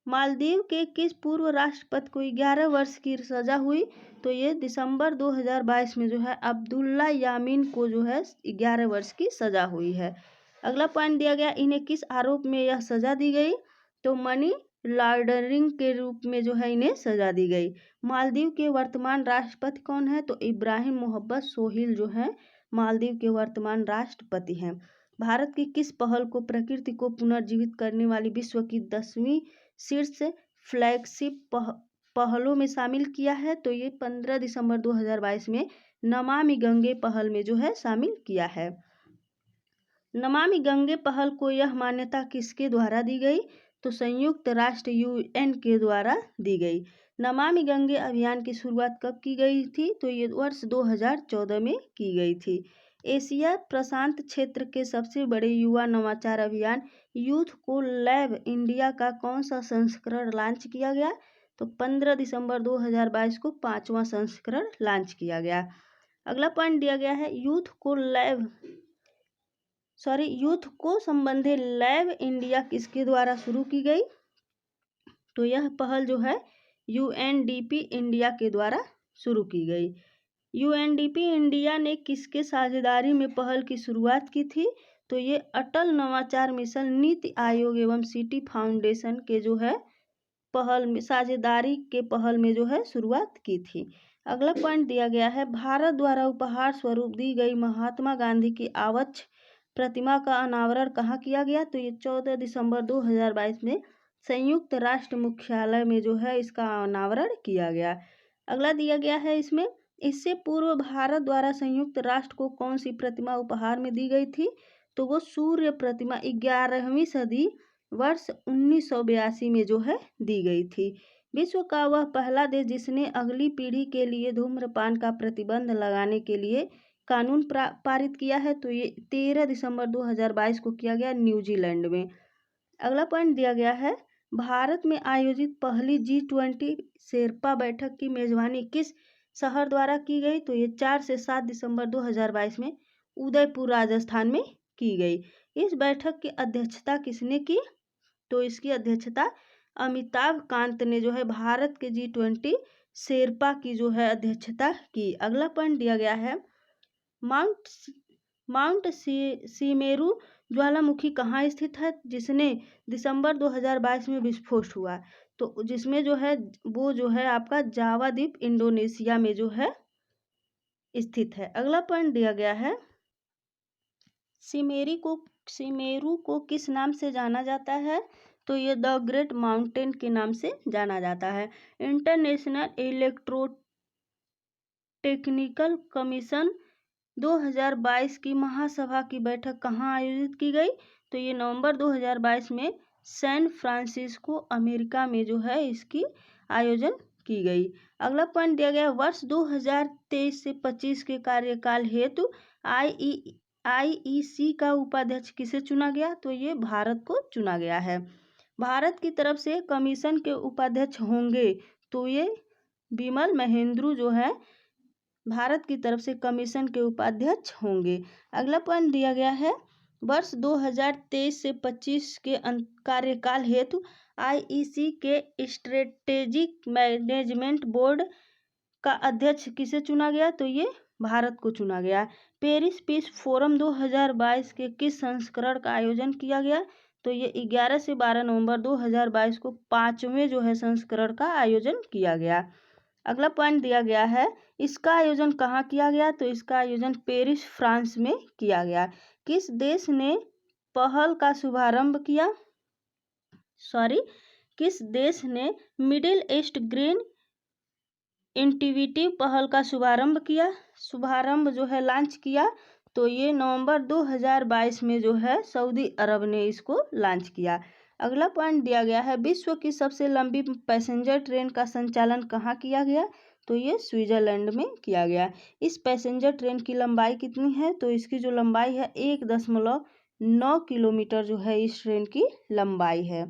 मालदीव के किस पूर्व राष्ट्रपति को 11 वर्ष की सजा हुई? तो ये दिसंबर 2022 में जो है अब्दुल्ला यामीन को जो है 11 वर्ष की सजा हुई है। अगला पॉइंट दिया गया, इन्हें किस आरोप में यह सजा दी गई? तो मनी लॉन्ड्रिंग के रूप में जो है इन्हें सजा दी गई। मालदीव के वर्तमान राष्ट्रपति कौन है? तो इब्राहिम मोहम्मद सोहिल जो है मालदीव के वर्तमान राष्ट्रपति हैं। भारत की किस पहल को प्रकृति को पुनर्जीवित करने वाली विश्व की 10वीं शीर्ष फ्लैगशिप पहलों में शामिल किया है? तो ये 15 दिसंबर 2022 में नमामि गंगे पहल में जो है शामिल किया है। नमामि गंगे पहल को यह मान्यता किसके द्वारा दी गई? तो संयुक्त राष्ट्र यूएन के द्वारा दी गई। नमामि गंगे अभियान की शुरुआत कब की गई थी? तो ये वर्ष 2014 में की गई थी। एशिया प्रशांत क्षेत्र के सबसे बड़े युवा नवाचार अभियान यूथ को लैब इंडिया का कौन सा संस्करण लॉन्च किया गया? तो 15 दिसंबर 2022 को 5वां संस्करण लॉन्च किया गया। अगला पॉइंट दिया गया है, यूथ को संबंधित लैब इंडिया किसके द्वारा शुरू की गई? तो यह पहल जो है यूएनडीपी इंडिया के द्वारा शुरू की गई। यूएनडीपी इंडिया ने किसके साझेदारी में पहल की शुरुआत की थी? तो ये अटल नवाचार मिशन, नीति आयोग एवं सिटी फाउंडेशन के जो है पहल में साझेदारी के पहल में जो है शुरुआत की थी। अगला पॉइंट दिया गया है, भारत द्वारा उपहार स्वरूप दी गई महात्मा गांधी की आवक्ष प्रतिमा का अनावरण कहाँ किया गया? तो ये 14 दिसंबर 2022 में संयुक्त राष्ट्र मुख्यालय में जो है इसका अनावरण किया गया। अगला दिया गया है, इससे पूर्व भारत द्वारा संयुक्त राष्ट्र को कौन सी प्रतिमा उपहार में दी गई थी? तो वो सूर्य प्रतिमा 11वीं सदी वर्ष 1982 में जो है दी गई थी। विश्व का वह पहला देश जिसने अगली पीढ़ी के लिए धूम्रपान का प्रतिबंध लगाने के लिए कानून पारित किया है? तो ये 13 दिसंबर 2022 को किया गया न्यूजीलैंड में। अगला पॉइंट दिया गया है, भारत में आयोजित पहली G20 शेरपा बैठक की मेजबानी किस शहर द्वारा की गई? तो ये 4 से 7 दिसंबर 2022 में उदयपुर राजस्थान में की गई। इस बैठक की अध्यक्षता किसने की? तो इसकी अध्यक्षता अमिताभ कांत ने जो है भारत के G20 शेरपा की जो है अध्यक्षता की। अगला पॉइंट दिया गया है, माउंट सीमेरू ज्वालामुखी कहाँ स्थित है, जिसने दिसंबर 2022 में विस्फोट हुआ? तो जिसमें जो है वो जो है आपका जावा द्वीप इंडोनेशिया में जो है स्थित है। अगला पॉइंट दिया गया है, सीमेरू को किस नाम से जाना जाता है? तो ये द ग्रेट माउंटेन के नाम से जाना जाता है। इंटरनेशनल इलेक्ट्रोटेक्निकल कमीशन 2022 की महासभा की बैठक कहाँ आयोजित की गई? तो ये नवंबर 2022 में सैन फ्रांसिस्को अमेरिका में जो है इसकी आयोजन की गई। अगला पॉइंट दिया गया, वर्ष 2023 से 25 के कार्यकाल हेतु IEC का उपाध्यक्ष किसे चुना गया? तो ये भारत को चुना गया है। भारत की तरफ से कमीशन के उपाध्यक्ष होंगे तो ये बिमल महेंद्रू जो है भारत की तरफ से कमीशन के उपाध्यक्ष होंगे। अगला पॉइंट दिया गया है, वर्ष 2023 से 25 के कार्यकाल हेतु IEC के स्ट्रेटेजिक मैनेजमेंट बोर्ड का अध्यक्ष किसे चुना गया? तो ये भारत को चुना गया। पेरिस पीस फोरम 2022 के किस संस्करण का आयोजन किया गया? तो ये 11 से 12 नवंबर 2022 को 5वें जो है संस्करण का आयोजन किया गया। अगला पॉइंट दिया गया है, इसका आयोजन कहाँ किया गया? तो इसका आयोजन पेरिस फ्रांस में किया गया। किस देश ने पहल का शुभारंभ किया? किस देश ने मिडिल ईस्ट ग्रीन इनिशिएटिव पहल का शुभारंभ किया? शुभारंभ जो है लॉन्च किया, तो ये नवंबर 2022 में जो है सऊदी अरब ने इसको लॉन्च किया। अगला पॉइंट दिया गया है, विश्व की सबसे लंबी पैसेंजर ट्रेन का संचालन कहाँ किया गया? तो ये स्विट्जरलैंड में किया गया। इस पैसेंजर ट्रेन की लंबाई कितनी है? तो इसकी जो लंबाई है 1.9 किलोमीटर जो है इस ट्रेन की लंबाई है।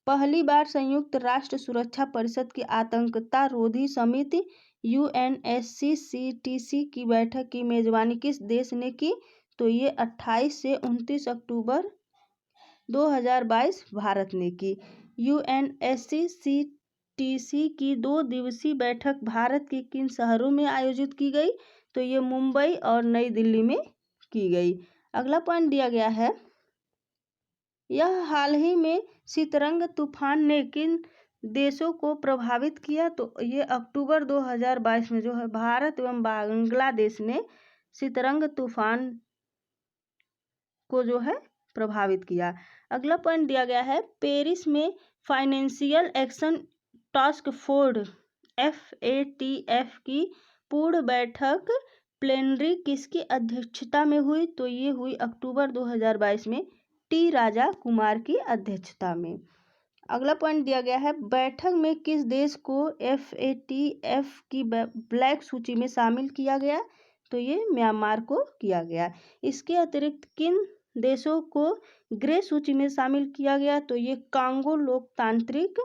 पहली बार संयुक्त राष्ट्र सुरक्षा परिषद की आतंकता रोधी समिति UNSCCTC की बैठक की मेजबानी किस देश ने की? तो ये 28 से 29 अक्टूबर 2022 भारत ने की। UNSCCTC की 2 दिवसीय बैठक भारत के किन शहरों में आयोजित की गई? तो ये मुंबई और नई दिल्ली में की गई। अगला पॉइंट दिया गया है, यह हाल ही में सितरंग तूफान ने किन देशों को प्रभावित किया? तो ये अक्टूबर 2022 में जो है भारत एवं बांग्लादेश ने सितरंग तूफान को जो है प्रभावित किया। अगला पॉइंट दिया गया है, पेरिस में financial action task force FATF की पूर्ण बैठक प्लेनरी किसकी अध्यक्षता में हुई? तो ये हुई अक्टूबर 2022 में T राजा कुमार की अध्यक्षता में। अगला पॉइंट दिया गया है, बैठक में किस देश को FATF की ब्लैक सूची में शामिल किया गया? तो ये म्यांमार को किया गया। इसके अतिरिक्त किन देशों को ग्रे सूची में शामिल किया गया? तो ये कांगो लोकतांत्रिक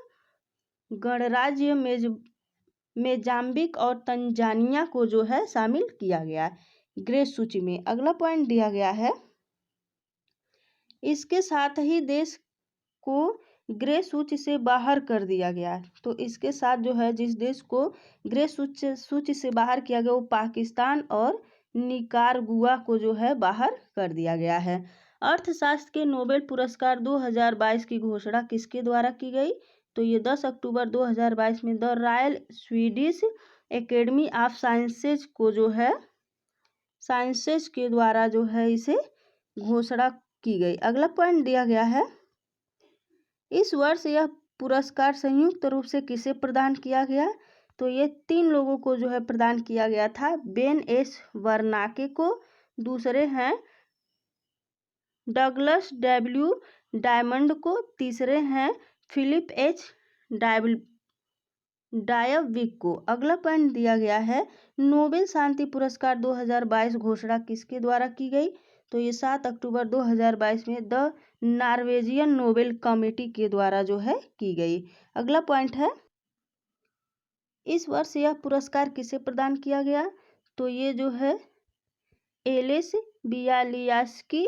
गणराज्य मोजाम्बिक और तंजानिया को जो है शामिल किया गया ग्रे सूची में। अगला पॉइंट दिया गया है, इसके साथ ही देश को ग्रे सूची से बाहर कर दिया गया। तो इसके साथ जो है जिस देश को ग्रे सूची से बाहर किया गया वो पाकिस्तान और निकारागुआ को जो है बाहर कर दिया गया है। अर्थशास्त्र के नोबेल पुरस्कार 2022 की घोषणा किसके द्वारा की गई? तो ये 10 अक्टूबर 2022 में the royal Swedish academy of sciences को जो है साइंसेज के द्वारा जो है इसे घोषणा की गई। अगला पॉइंट दिया गया है, इस वर्ष यह पुरस्कार संयुक्त रूप से किसे प्रदान किया गया? तो ये 3 लोगों को जो है प्रदान किया गया था, बेन एस बर्नाके को, दूसरे हैं डगलस W डायमंड को, तीसरे हैं फिलिप H डायविक को। अगला पॉइंट दिया गया है, नोबेल शांति पुरस्कार 2022 घोषणा किसके द्वारा की गई? तो ये 7 अक्टूबर 2022 में द नॉर्वेजियन नोबेल कमेटी के द्वारा जो है की गई। अगला पॉइंट है, इस वर्ष यह पुरस्कार किसे प्रदान किया गया? तो ये जो है एलिस बियालियास्की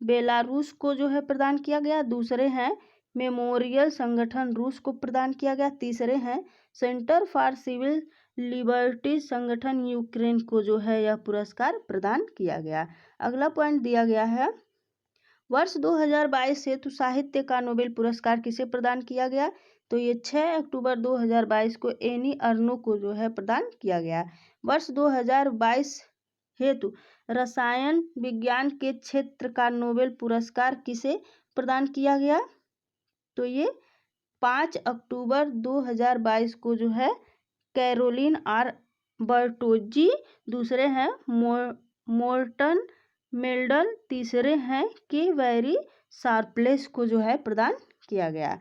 बेलारूस को जो है प्रदान किया गया। दूसरे हैं मेमोरियल संगठन रूस को प्रदान किया गया। तीसरे हैं सेंटर फॉर सिविल लिबर्टीज संगठन यूक्रेन को जो है यह पुरस्कार प्रदान किया गया। अगला पॉइंट दिया गया है, वर्ष 2022 हेतु साहित्य का नोबेल पुरस्कार किसे प्रदान किया गया? तो ये 6 अक्टूबर 2022 को एनी अर्नो को जो है प्रदान किया गया। वर्ष 2022 हेतु रसायन विज्ञान के क्षेत्र का नोबेल पुरस्कार किसे प्रदान किया गया? तो ये 5 अक्टूबर 2022 को जो है कैरोलिन आर बर्टोजी, दूसरे हैं मोर्टन मेल्डल, तीसरे हैं के वेरी शार्पलेस को जो है प्रदान किया गया।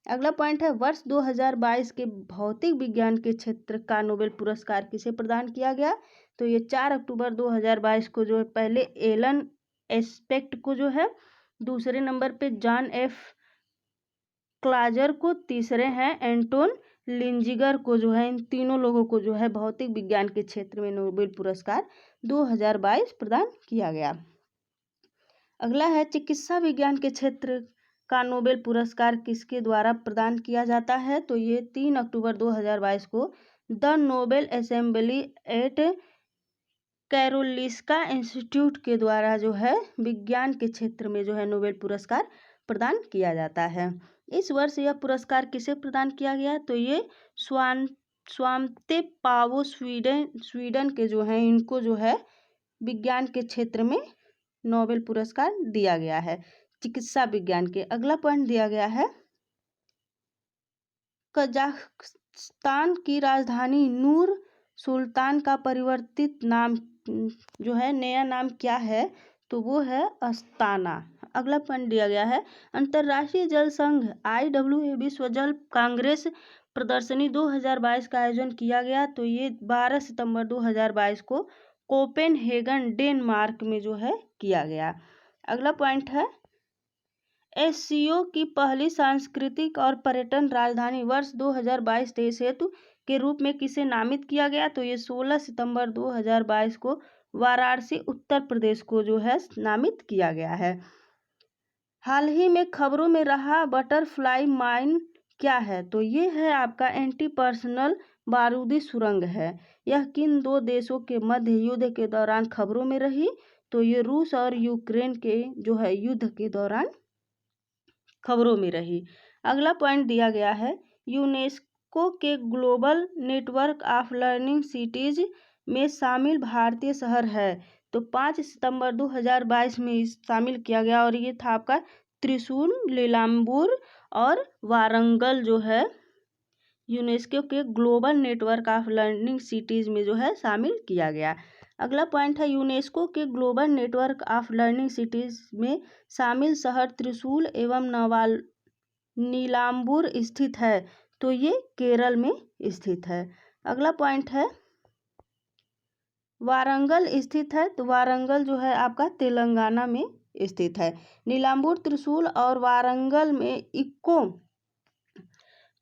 अगला पॉइंट है, वर्ष 2022 के भौतिक विज्ञान के क्षेत्र का नोबेल पुरस्कार किसे प्रदान किया गया? तो ये 4 अक्टूबर 2022 को जो है पहले एलन एस्पेक्ट को जो है, दूसरे नंबर पे जॉन एफ क्लाजर को, तीसरे हैं एंटोन लिंजिगर को जो है, इन तीनों लोगों को जो है भौतिक विज्ञान के क्षेत्र में नोबेल पुरस्कार 2022 प्रदान किया गया। अगला है, चिकित्सा विज्ञान के क्षेत्र का नोबेल पुरस्कार किसके द्वारा प्रदान किया जाता है? तो ये 3 अक्टूबर 2022 को the Nobel Assembly at Karolinska Institute के द्वारा जो है विज्ञान के क्षेत्र में जो है नोबेल पुरस्कार प्रदान किया जाता है। इस वर्ष यह पुरस्कार किसे प्रदान किया गया? तो ये स्वांते पावो स्वीडन के जो हैं, इनको जो है विज्ञान के क्षेत्र में नोबेल पुरस्कार दिया गया है चिकित्सा विज्ञान के। अगला पॉइंट दिया गया है, कजाकिस्तान की राजधानी नूर सुल्तान का परिवर्तित नाम जो है नया नाम क्या है? तो वो है अस्ताना। अगला पॉइंट दिया गया है, अंतर्राष्ट्रीय जल संघ IWA विश्व जल कांग्रेस प्रदर्शनी 2022 का आयोजन किया गया। तो ये 12 सितंबर 2022 को कोपेनहेगन डेनमार्क में जो है किया गया। अगला पॉइंट है, SCO की पहली सांस्कृतिक और पर्यटन राजधानी वर्ष 2022-23 हेतु के रूप में किसे नामित किया गया? तो ये 16 सितंबर 2022 को वाराणसी उत्तर प्रदेश को जो है नामित किया गया है। हाल ही में खबरों में रहा बटरफ्लाई माइन क्या है? तो ये है आपका एंटी पर्सनल बारूदी सुरंग है। यह किन दो देशों के मध्य युद्ध के दौरान खबरों में रही? तो ये रूस और यूक्रेन के जो है युद्ध के दौरान खबरों में रही। अगला पॉइंट दिया गया है, यूनेस्को के global network of learning cities में शामिल भारतीय शहर है। तो 5 सितंबर 2022 में शामिल किया गया और ये था आपका त्रिशूल, नीलांबूर और वारंगल जो है यूनेस्को के global network of learning cities में जो है शामिल किया गया। अगला पॉइंट है, यूनेस्को के global network of learning cities में शामिल शहर त्रिशूल एवं नीलांबूर स्थित है। तो ये केरल में स्थित है। अगला पॉइंट है, वारंगल स्थित है। तो वारंगल जो है आपका तेलंगाना में स्थित है। नीलांबूर त्रिशूल और वारंगल में इको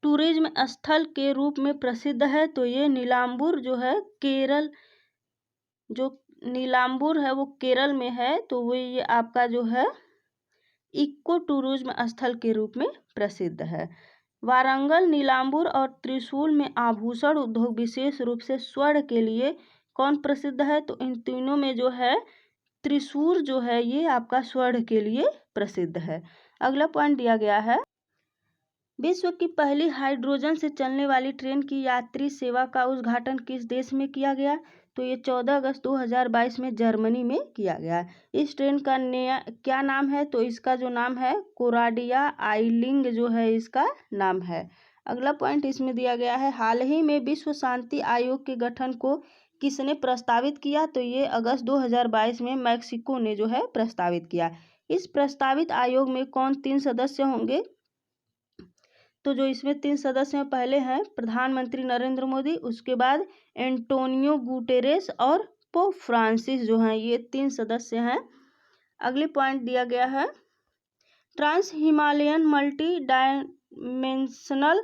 टूरिज्म स्थल के रूप में प्रसिद्ध है। तो ये नीलांबूर जो है केरल, जो नीलांबूर है वो केरल में है। तो वो ये आपका जो है इको टूरिज्म स्थल के रूप में प्रसिद्ध है। वारंगल, नीलांबूर और त्रिशूल में आभूषण उद्योग विशेष रूप से स्वर्ण के लिए कौन प्रसिद्ध है? तो इन तीनों में जो है त्रिशूल जो है ये आपका स्वर्ण के लिए प्रसिद्ध है। अगला पॉइंट दिया गया है, विश्व की पहली हाइड्रोजन से चलने वाली ट्रेन की यात्री सेवा का उद्घाटन किस देश में किया गया? तो ये 14 अगस्त 2022 में जर्मनी में किया गया। इस ट्रेन का नया क्या नाम है? तो इसका जो नाम है कोराडिया आइलिंग जो है इसका नाम है। अगला पॉइंट इसमें दिया गया है, हाल ही में विश्व शांति आयोग के गठन को किसने प्रस्तावित किया? तो ये अगस्त 2022 में मैक्सिको ने जो है प्रस्तावित किया। इस प्रस्तावित आयोग में कौन 3 सदस्य होंगे? तो जो इसमें 3 सदस्य हैं, पहले हैं प्रधानमंत्री नरेंद्र मोदी, उसके बाद एंटोनियो गुटेरेस और पोप फ्रांसिस जो हैं, ये 3 सदस्य हैं। अगली पॉइंट दिया गया है trans Himalayan multi dimensional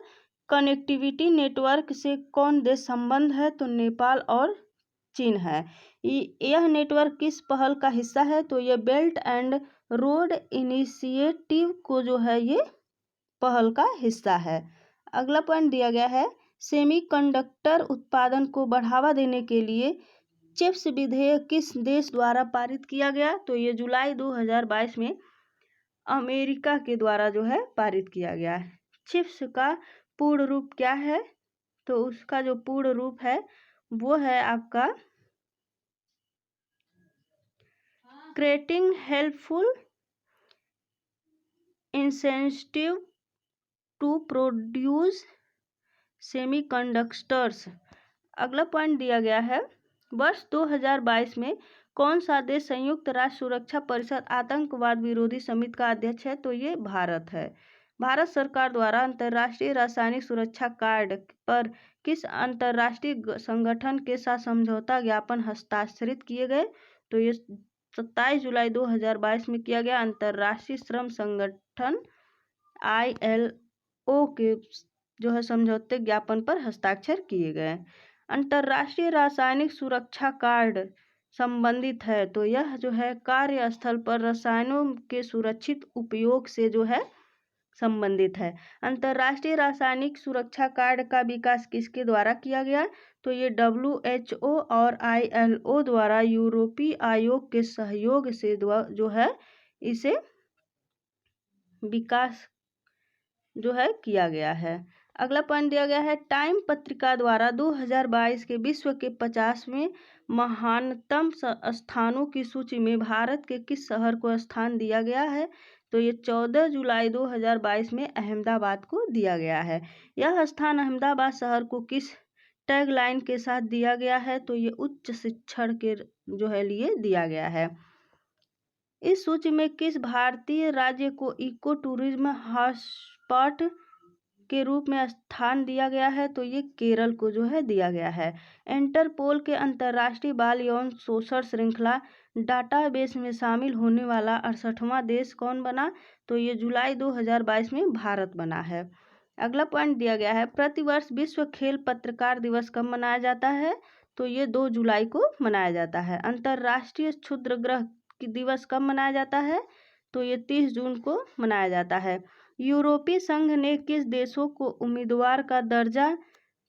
connectivity network से कौन देश संबंध है? तो नेपाल और चीन है। यह नेटवर्क किस पहल का हिस्सा है? तो ये बेल्ट एंड रोड इनिशिएटिव को जो है ये पहल का हिस्सा है। अगला पॉइंट दिया गया है सेमीकंडक्टर उत्पादन को बढ़ावा देने के लिए चिप्स विधेयक किस देश द्वारा पारित किया गया? तो ये जुलाई 2022 में अमेरिका के द्वारा जो है पारित किया गया है। चिप्स का पूर्ण रूप क्या है? तो उसका जो पूर्ण रूप है वो है आपका creating helpful incentive to produce semiconductors. अगला पॉइंट दिया गया है वर्ष 2022 में कौन सा देश संयुक्त राष्ट्र सुरक्षा परिषद आतंकवाद विरोधी समिति का अध्यक्ष है? तो ये भारत है। भारत सरकार द्वारा अंतर्राष्ट्रीय रासायनिक सुरक्षा कार्ड पर किस अंतर्राष्ट्रीय संगठन के साथ समझौता ज्ञापन हस्ताक्षरित किए गए? तो ये 27 जुलाई 2022 में किया गया। अंतर्राष्ट्रीय श्रम संगठन ILO के जो है समझौते ज्ञापन पर हस्ताक्षर किए गए। अंतर्राष्ट्रीय रासायनिक सुरक्षा कार्ड संबंधित है, तो यह जो है कार्यस्थल पर रसायनों के सुरक्षित उपयोग से जो है संबंधित है। अंतर्राष्ट्रीय रासायनिक सुरक्षा कार्ड का विकास किसके द्वारा किया गया? तो ये WHO और ILO द्वारा यूरोपीय आयोग के सहयोग से जो है इसे विकास जो है किया गया है। अगला पॉइंट दिया गया है टाइम पत्रिका द्वारा 2022 के विश्व के 50वें महानतम स्थानों की सूची में भारत के किस शहर को स्थान दिया गया है? तो ये 14 जुलाई 2022 में अहमदाबाद को दिया गया है। यह स्थान अहमदाबाद शहर को किस टैगलाइन के साथ दिया गया है? तो ये उच्च शिक्षण के जो है लिए दिया गया है। इस सूची में किस भारतीय राज्य को इको टूरिज्म हॉटस्पॉट के रूप में स्थान दिया गया है? तो ये केरल को जो है दिया गया है। इंटरपोल के अंतर्राष्ट्रीय बाल यौन शोषण श्रृंखला डाटाबेस में शामिल होने वाला 68वां देश कौन बना? तो ये जुलाई 2022 में भारत बना है। अगला पॉइंट दिया गया है प्रतिवर्ष विश्व खेल पत्रकार दिवस कब मनाया जाता है? तो ये 2 जुलाई को मनाया जाता है। अंतर्राष्ट्रीय क्षुद्रग्रह दिवस कब मनाया जाता है? तो ये 30 जून को मनाया जाता है। यूरोपीय संघ ने किस देशों को उम्मीदवार का दर्जा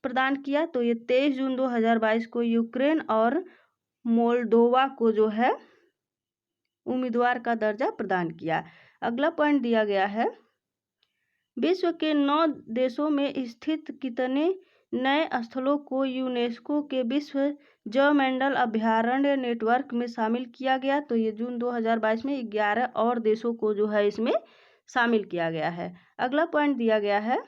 प्रदान किया? तो ये 23 जून 2022 को यूक्रेन और मोल्डोवा को जो है उम्मीदवार का दर्जा प्रदान किया। अगला पॉइंट दिया गया है विश्व के 9 देशों में स्थित कितने नए स्थलों को यूनेस्को के विश्व जैवमंडल अभयारण्य नेटवर्क में शामिल किया गया? तो ये जून 2022 में 11 और देशों को जो है इसमें शामिल किया गया है। अगला पॉइंट दिया गया है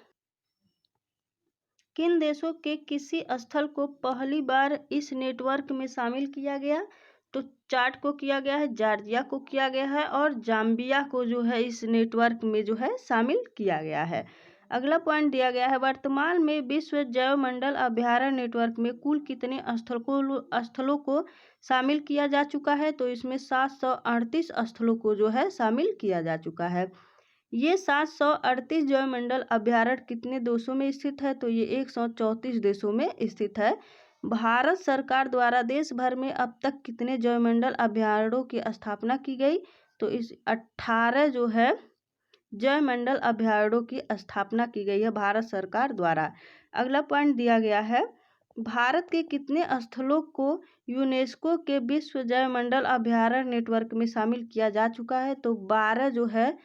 किन देशों के किसी स्थल को पहली बार इस नेटवर्क में शामिल किया गया? तो चाड को किया गया है, जॉर्जिया को किया गया है और जाम्बिया को जो है इस नेटवर्क में जो है शामिल किया गया है। अगला पॉइंट दिया गया है वर्तमान में विश्व जैवमंडल अभयारण्य नेटवर्क में कुल कितने स्थलों को शामिल किया जा चुका है? तो इसमें 738 स्थलों को जो है शामिल किया जा चुका है। ये 738 जैवमंडल अभयारण्य कितने देशों में स्थित है? तो ये 134 देशों में स्थित है। भारत सरकार द्वारा देश भर में अब तक कितने जैवमंडल अभयारण्यों की स्थापना की गई? तो इस 18 जो है जैवमंडल अभयारण्यों की स्थापना की गई है भारत सरकार द्वारा। अगला पॉइंट दिया गया है भारत के कितने स्थलों को यूनेस्को के विश्व जैवमंडल अभयारण्य नेटवर्क में शामिल किया जा चुका है? तो 12 जो है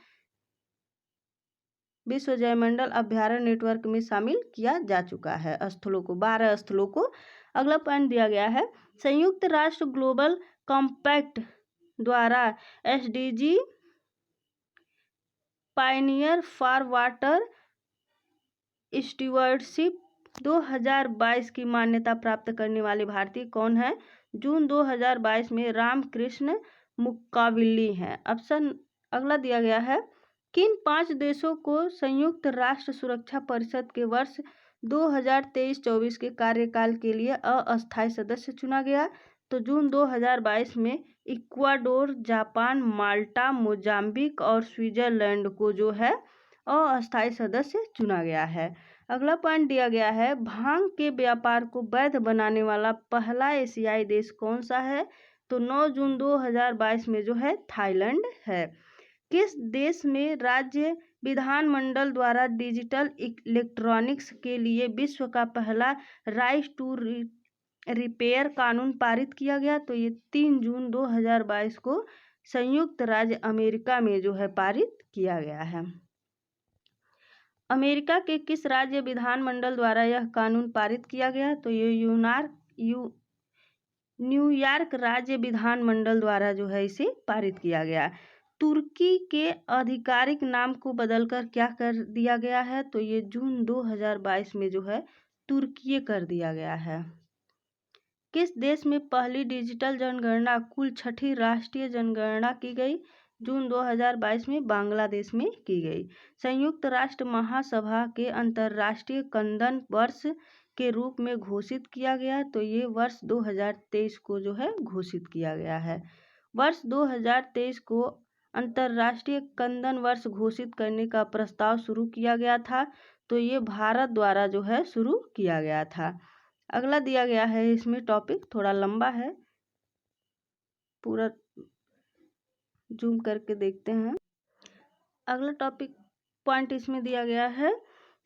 विश्व जैवमंडल अभयारण्य नेटवर्क में शामिल किया जा चुका है स्थलों को, 12 स्थलों को। अगला पॉइंट दिया गया है संयुक्त राष्ट्र ग्लोबल कॉम्पैक्ट द्वारा SDG Pioneer for water stewardship 2022 की मान्यता प्राप्त करने वाले भारतीय कौन है? जून 2022 में रामकृष्ण मुक्काविल्ली हैं। ऑप्शन अगला दिया गया है किन 5 देशों को संयुक्त राष्ट्र सुरक्षा परिषद के वर्ष 2023-24 के कार्यकाल के लिए अस्थायी सदस्य चुना गया? तो जून 2022 में इक्वाडोर, जापान, माल्टा, मोजाम्बिक और स्विट्जरलैंड को जो है अस्थायी सदस्य चुना गया है। अगला पॉइंट दिया गया है, भांग के व्यापार को वैध बनाने वाला पहला एशियाई देश कौन सा है? तो 9 जून 2022 में जो है थाईलैंड है। किस देश में राज्य विधानमंडल द्वारा डिजिटल इलेक्ट्रॉनिक्स के लिए विश्व का पहला राइट टू रिपेयर कानून पारित किया गया? तो ये 3 जून 2022 को संयुक्त राज्य अमेरिका में जो है पारित किया गया है। अमेरिका के किस राज्य विधानमंडल द्वारा यह कानून पारित किया गया? तो ये न्यूयॉर्क राज्य विधानमंडल द्वारा जो है इसे पारित किया गया। तुर्की के आधिकारिक नाम को बदलकर क्या कर दिया गया है? तो ये जून 2022 में जो है तुर्की कर दिया गया है। किस देश में पहली डिजिटल जनगणना कुल 6ठी राष्ट्रीय जनगणना की गई? जून 2022 में बांग्लादेश में की गई। संयुक्त राष्ट्र महासभा के अंतर्राष्ट्रीय कंदन वर्ष के रूप में घोषित किया गया? तो ये वर्ष 2023 को जो है घोषित किया गया है। वर्ष 2023 को अंतर्राष्ट्रीय कंदन वर्ष घोषित करने का प्रस्ताव शुरू किया गया था, तो ये भारत द्वारा जो है शुरू किया गया था। अगला दिया गया है, इसमें टॉपिक थोड़ा लंबा है, पूरा जूम करके देखते हैं। अगला टॉपिक पॉइंट इसमें दिया गया है,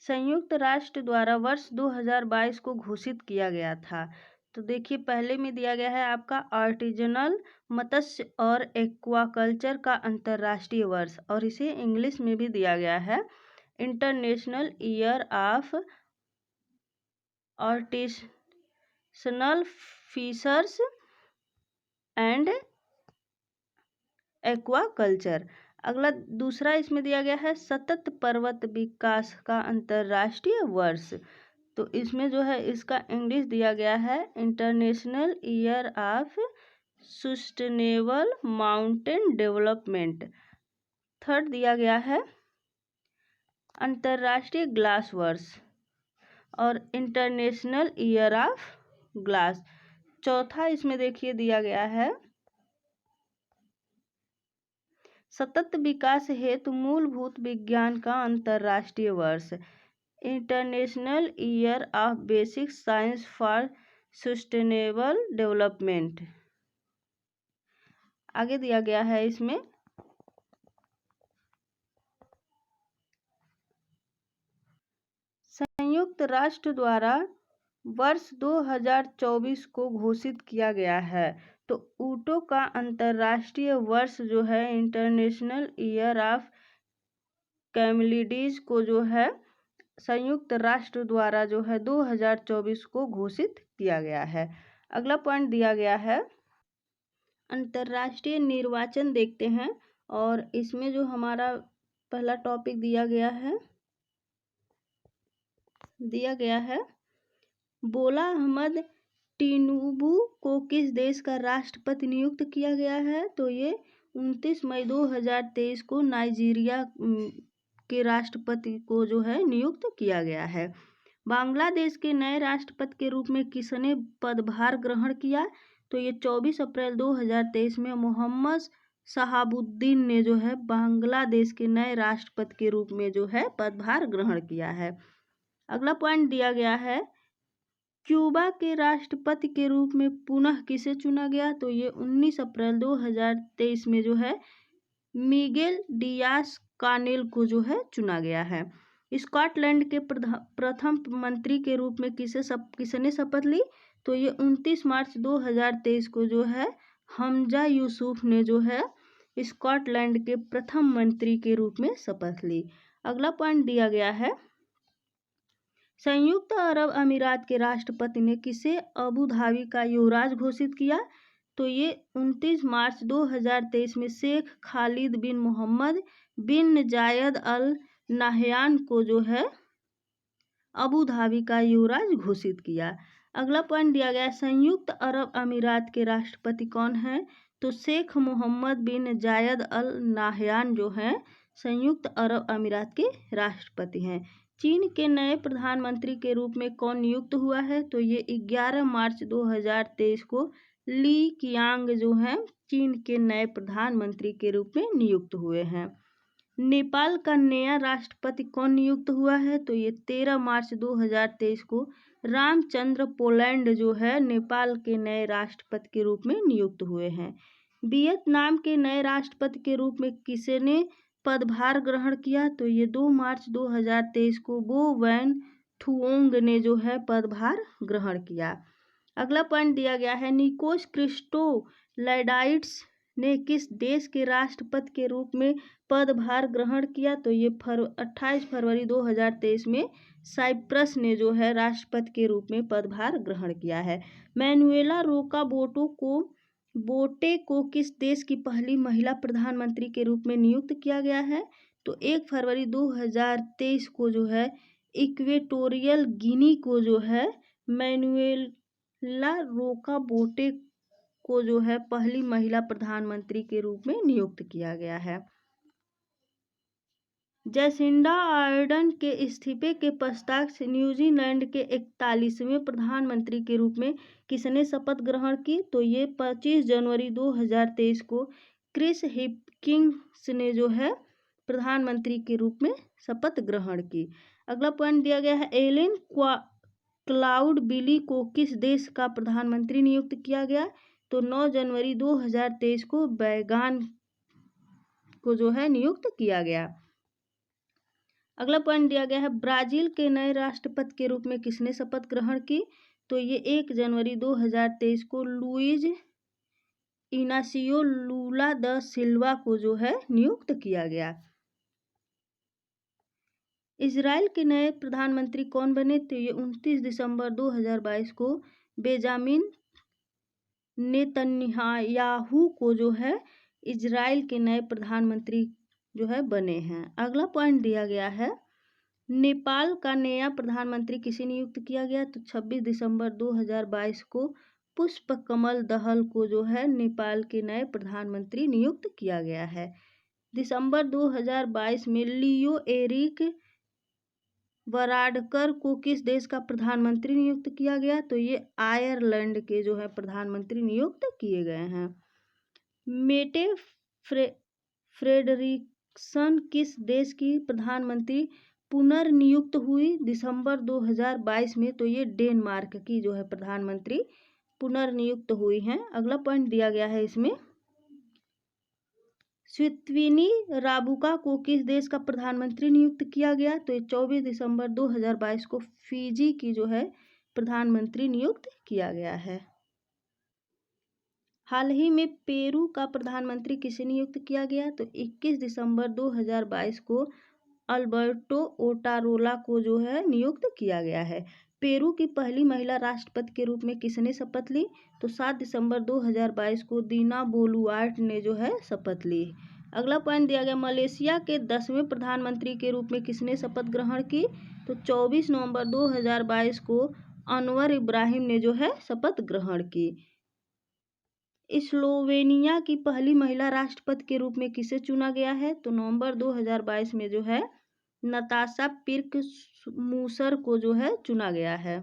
संयुक्त राष्ट्र द्वारा वर्ष 2022 को घोषित किया गया था। तो देखिए पहले में दिया गया है आपका आर्टिजनल मत्स्य और एक्वाकल्चर का अंतर्राष्ट्रीय वर्ष, और इसे इंग्लिश में भी दिया गया है international year of artisanal fishers and aquaculture. अगला दूसरा इसमें दिया गया है सतत पर्वत विकास का अंतर्राष्ट्रीय वर्ष, तो इसमें जो है इसका इंग्लिश दिया गया है international year of sustainable mountain development. Third दिया गया है अंतर्राष्ट्रीय ग्लास वर्ष और इंटरनेशनल ईयर ऑफ ग्लास। चौथा इसमें देखिए दिया गया है सतत विकास हेतु मूलभूत विज्ञान का अंतर्राष्ट्रीय वर्ष, international year of basic science for sustainable development. आगे दिया गया है इसमें संयुक्त राष्ट्र द्वारा वर्ष 2024 को घोषित किया गया है, तो ऊँटों का अंतर्राष्ट्रीय वर्ष जो है इंटरनेशनल ईयर ऑफ कैमलिडीज को जो है संयुक्त राष्ट्र द्वारा जो है 2024 को घोषित किया गया है। अगला पॉइंट दिया गया है अंतर्राष्ट्रीय निर्वाचन देखते हैं, और इसमें जो हमारा पहला टॉपिक दिया गया है बोला अहमद टिनुबू को किस देश का राष्ट्रपति नियुक्त किया गया है? तो ये 29 मई 2023 को नाइजीरिया के राष्ट्रपति को जो है नियुक्त किया गया है। बांग्लादेश के नए राष्ट्रपति के रूप में किसने पदभार ग्रहण किया? तो ये 24 अप्रैल 2023 में मोहम्मद शहाबुद्दीन ने जो है बांग्लादेश के नए राष्ट्रपति के रूप में जो है पदभार ग्रहण किया है। अगला पॉइंट दिया गया है क्यूबा के राष्ट्रपति के रूप में पुनः किसे चुना गया? तो ये 19 अप्रैल 2023 में जो है मिगेल डियास कानेल को जो है चुना गया है। स्कॉटलैंड के प्रथम मंत्री के रूप में किसने शपथ ली? तो ये 29 मार्च 2023 को जो है हमजा यूसुफ ने जो है स्कॉटलैंड के प्रथम मंत्री के रूप में शपथ ली। अगला पॉइंट दिया गया है संयुक्त अरब अमीरात के राष्ट्रपति ने किसे अबू धाबी का युवराज घोषित किया? तो ये 29 मार्च 2023 में शेख खालिद बिन मोहम्मद बिन जायद अल नाहयान को जो है अबू धाबी का युवराज घोषित किया। अगला पॉइंट दिया गया संयुक्त अरब अमीरात के राष्ट्रपति कौन है? तो शेख मोहम्मद बिन जायद अल नाहयान जो हैं संयुक्त अरब अमीरात के राष्ट्रपति हैं। चीन के नए प्रधानमंत्री के रूप में कौन नियुक्त हुआ है? तो ये 11 मार्च 2023 को ली कियांग जो हैं चीन के नए प्रधानमंत्री के रूप में नियुक्त हुए हैं। नेपाल का नया राष्ट्रपति कौन नियुक्त हुआ है? तो ये 13 मार्च 2023 को रामचंद्र पोलैंड जो है नेपाल के नए राष्ट्रपति के रूप में नियुक्त हुए हैं। वियतनाम के नए राष्ट्रपति के रूप में किसने पदभार ग्रहण किया? तो ये 2 मार्च 2023 को बो वैन थुओंग ने जो है पदभार ग्रहण किया। अगला पॉइंट दिया गया है, निकोस क्रिस्टोलाइडाइस ने किस देश के राष्ट्रपति के रूप में पदभार ग्रहण किया? तो ये 28 फरवरी 2023 में साइप्रस ने जो है राष्ट्रपति के रूप में पदभार ग्रहण किया है। मैनुएला रोका बोटे को किस देश की पहली महिला प्रधानमंत्री के रूप में नियुक्त किया गया है? तो 1 फरवरी 2023 को जो है इक्वेटोरियल गिनी को जो है मैनुएला रोका बोटे को जो है पहली महिला प्रधानमंत्री के रूप में नियुक्त किया गया है। जैसिंडा आर्डन के इस्तीफे के पश्चात न्यूजीलैंड के 41वें प्रधानमंत्री के रूप में किसने शपथ ग्रहण की? तो ये 25 जनवरी 2023 को क्रिस हिपकिंस ने जो है प्रधानमंत्री के रूप में शपथ ग्रहण की। अगला पॉइंट दिया गया है, एलेन क्लाउड बिली को किस देश का प्रधानमंत्री नियुक्त किया गया? तो 9 जनवरी 2023 को बैगान को जो है नियुक्त किया गया। अगला पॉइंट दिया गया है, ब्राजील के नए राष्ट्रपति के रूप में किसने शपथ ग्रहण की? तो ये 1 जनवरी 2023 को लुइज इनासियो लूला द सिल्वा को जो है नियुक्त किया गया। इजराइल के नए प्रधानमंत्री कौन बने? तो ये 29 दिसंबर 2022 को बेंजामिन नेतन्याहू को जो है इजराइल के नए प्रधानमंत्री जो है बने हैं। अगला पॉइंट दिया गया है, नेपाल का नया प्रधानमंत्री किसे नियुक्त किया गया? तो 26 दिसंबर 2022 को पुष्पकमल दहल को जो है नेपाल के नए प्रधानमंत्री नियुक्त किया गया है। दिसंबर 2022 में लियो एरिक वराडकर को किस देश का प्रधानमंत्री नियुक्त किया गया? तो ये आयरलैंड के जो है प्रधानमंत्री नियुक्त किए गए हैं। मेटे फ्रेडरिक्सन किस देश की प्रधानमंत्री पुनर्नियुक्त हुई दिसंबर 2022 में? तो ये डेनमार्क की जो है प्रधानमंत्री पुनर्नियुक्त हुई हैं। अगला पॉइंट दिया गया है इसमें, स्वित्विनी राबुका को किस देश का प्रधानमंत्री नियुक्त किया गया? तो 24 दिसंबर 2022 को फिजी की जो है प्रधानमंत्री नियुक्त किया गया है। हाल ही में पेरू का प्रधानमंत्री किसे नियुक्त किया गया? तो 21 दिसंबर 2022 को अल्बर्टो ओटारोला को जो है नियुक्त किया गया है। पेरू की पहली महिला राष्ट्रपति के रूप में किसने शपथ ली? तो 7 दिसंबर 2022 को दीना बोलुआर्ट ने जो है शपथ ली। अगला पॉइंट दिया गया, मलेशिया के 10वें प्रधानमंत्री के रूप में किसने शपथ ग्रहण की? तो 24 नवंबर 2022 को अनवर इब्राहिम ने जो है शपथ ग्रहण की। स्लोवेनिया की पहली महिला राष्ट्रपति के रूप में किसे चुना गया है? तो नवंबर 2022 में जो है नताशा पिर्क मूसर को जो है चुना गया है।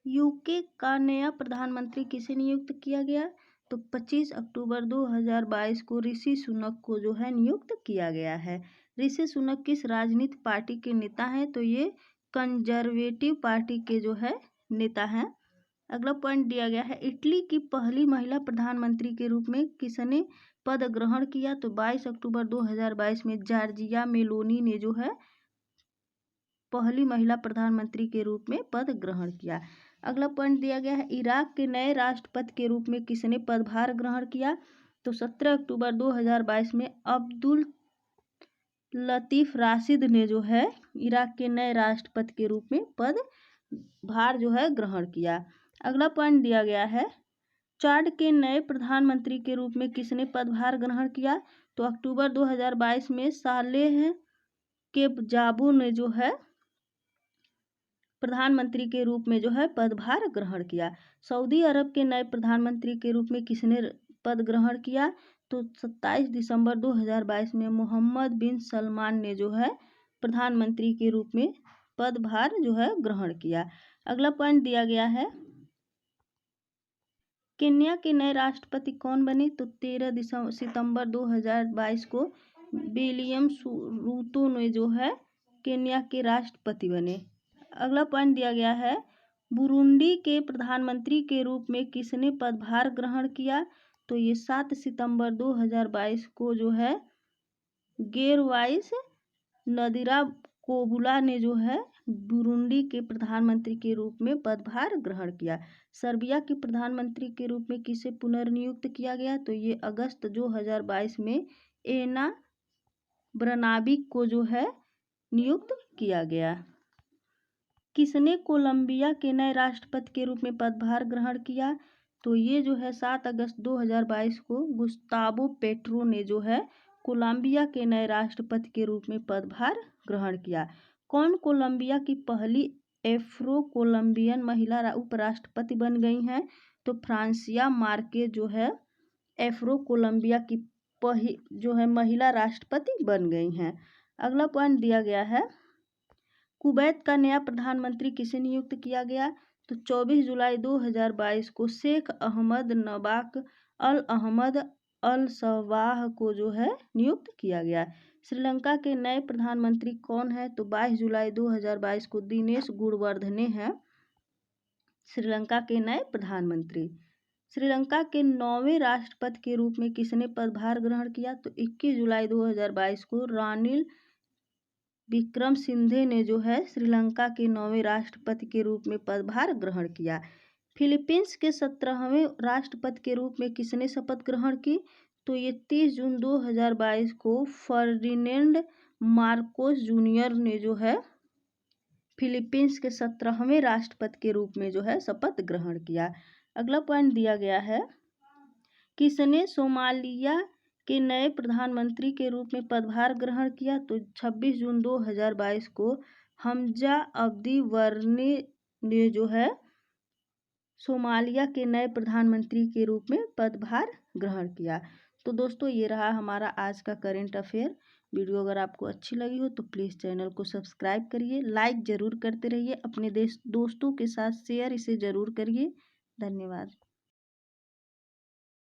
यूके का नया प्रधानमंत्री किसे नियुक्त किया गया? तो 25 अक्टूबर 2022 को ऋषि सुनक को जो है नियुक्त किया गया है। ऋषि सुनक किस राजनीतिक पार्टी के नेता हैं? तो ये कंजर्वेटिव पार्टी के जो है नेता हैं। अगला पॉइंट दिया गया है, इटली की पहली महिला प्रधानमंत्री के रूप में किसने पद ग्रहण किया? तो 22 अक्टूबर 2022 में जॉर्जिया मेलोनी ने जो है पहली महिला प्रधानमंत्री के रूप में पद ग्रहण किया। अगला पॉइंट दिया गया है, इराक के नए राष्ट्रपति के रूप में किसने पदभार ग्रहण किया? तो 17 अक्टूबर 2022 में अब्दुल लतीफ राशिद ने जो है इराक के नए राष्ट्रपति के रूप में पदभार जो है ग्रहण किया। अगला पॉइंट दिया गया है, चाड के नए प्रधानमंत्री के रूप में किसने पदभार ग्रहण किया? तो अक्टूबर 2022 में सालेह केबजाबू ने जो है प्रधानमंत्री के रूप में जो है पदभार ग्रहण किया। सऊदी अरब के नए प्रधानमंत्री के रूप में किसने पद ग्रहण किया? तो 27 दिसंबर 2022 में मोहम्मद बिन सलमान ने जो है प्रधानमंत्री के रूप में पदभार जो है ग्रहण किया। अगला पॉइंट दिया गया है, केन्या के नए राष्ट्रपति कौन बने? तो 13 सितंबर 2022 को विलियम रूतो ने जो है केन्या के राष्ट्रपति बने। अगला पॉइंट दिया गया है, बुरुंडी के प्रधानमंत्री के रूप में किसने पदभार ग्रहण किया? तो ये 7 सितंबर 2022 को जो है गेरवाइस नदीराकोबुला ने जो है बुरुंडी के प्रधानमंत्री के रूप में पदभार ग्रहण किया। सर्बिया के प्रधानमंत्री के रूप में किसे पुनर्नियुक्त किया गया? तो ये अगस्त 2022 में एना ब्रनाबिक को जो है नियुक्त किया गया। किसने कोलंबिया के नए राष्ट्रपति के रूप में पदभार ग्रहण किया? तो ये जो है 7 अगस्त 2022 को गुस्तावो पेट्रो ने जो है कोलंबिया के नए राष्ट्रपति के रूप में पदभार ग्रहण किया। कौन कोलंबिया की पहली एफ्रो कोलंबियन महिला उपराष्ट्रपति बन गई हैं? तो फ्रांसिया मार्केज जो है एफ्रो कोलंबिया की जो है महिला राष्ट्रपति बन गई हैं। अगला पॉइंट दिया गया है, कुवैत का नया प्रधानमंत्री किसे नियुक्त किया गया? तो 24 जुलाई 2022 को शेख अहमद नबाक अल अहमद अल सवाह को जो है नियुक्त किया गया। श्रीलंका के नए प्रधानमंत्री कौन है? तो 22 जुलाई 2022 को दिनेश गुणवर्धने हैं श्रीलंका के नए प्रधानमंत्री। श्रीलंका के 9वें राष्ट्रपति के रूप में किसने पदभार ग्रहण किया? तो 21 जुलाई 2022 को रानिल विक्रमसिंघे ने जो है श्रीलंका के 9वें राष्ट्रपति के रूप में पदभार ग्रहण किया। फिलीपींस के 17वें राष्ट्रपति के रूप में किसने शपथ ग्रहण की? तो ये 30 जून 2022 को फर्डिनेंड मार्कोस जूनियर ने जो है फिलीपींस के 17वें राष्ट्रपति के रूप में जो है शपथ ग्रहण किया। अगला पॉइंट दिया गया है, किसने सोमालिया के नए प्रधानमंत्री के रूप में पदभार ग्रहण किया? तो 26 जून 2022 को हमजा अब्दी बर्ने ने जो है सोमालिया के नए प्रधानमंत्री के रूप में पदभार ग्रहण किया। तो दोस्तों ये रहा हमारा आज का करेंट अफेयर। वीडियो अगर आपको अच्छी लगी हो तो प्लीज़ चैनल को सब्सक्राइब करिए, लाइक ज़रूर करते रहिए, अपने दोस्तों के साथ शेयर इसे ज़रूर करिए। धन्यवाद।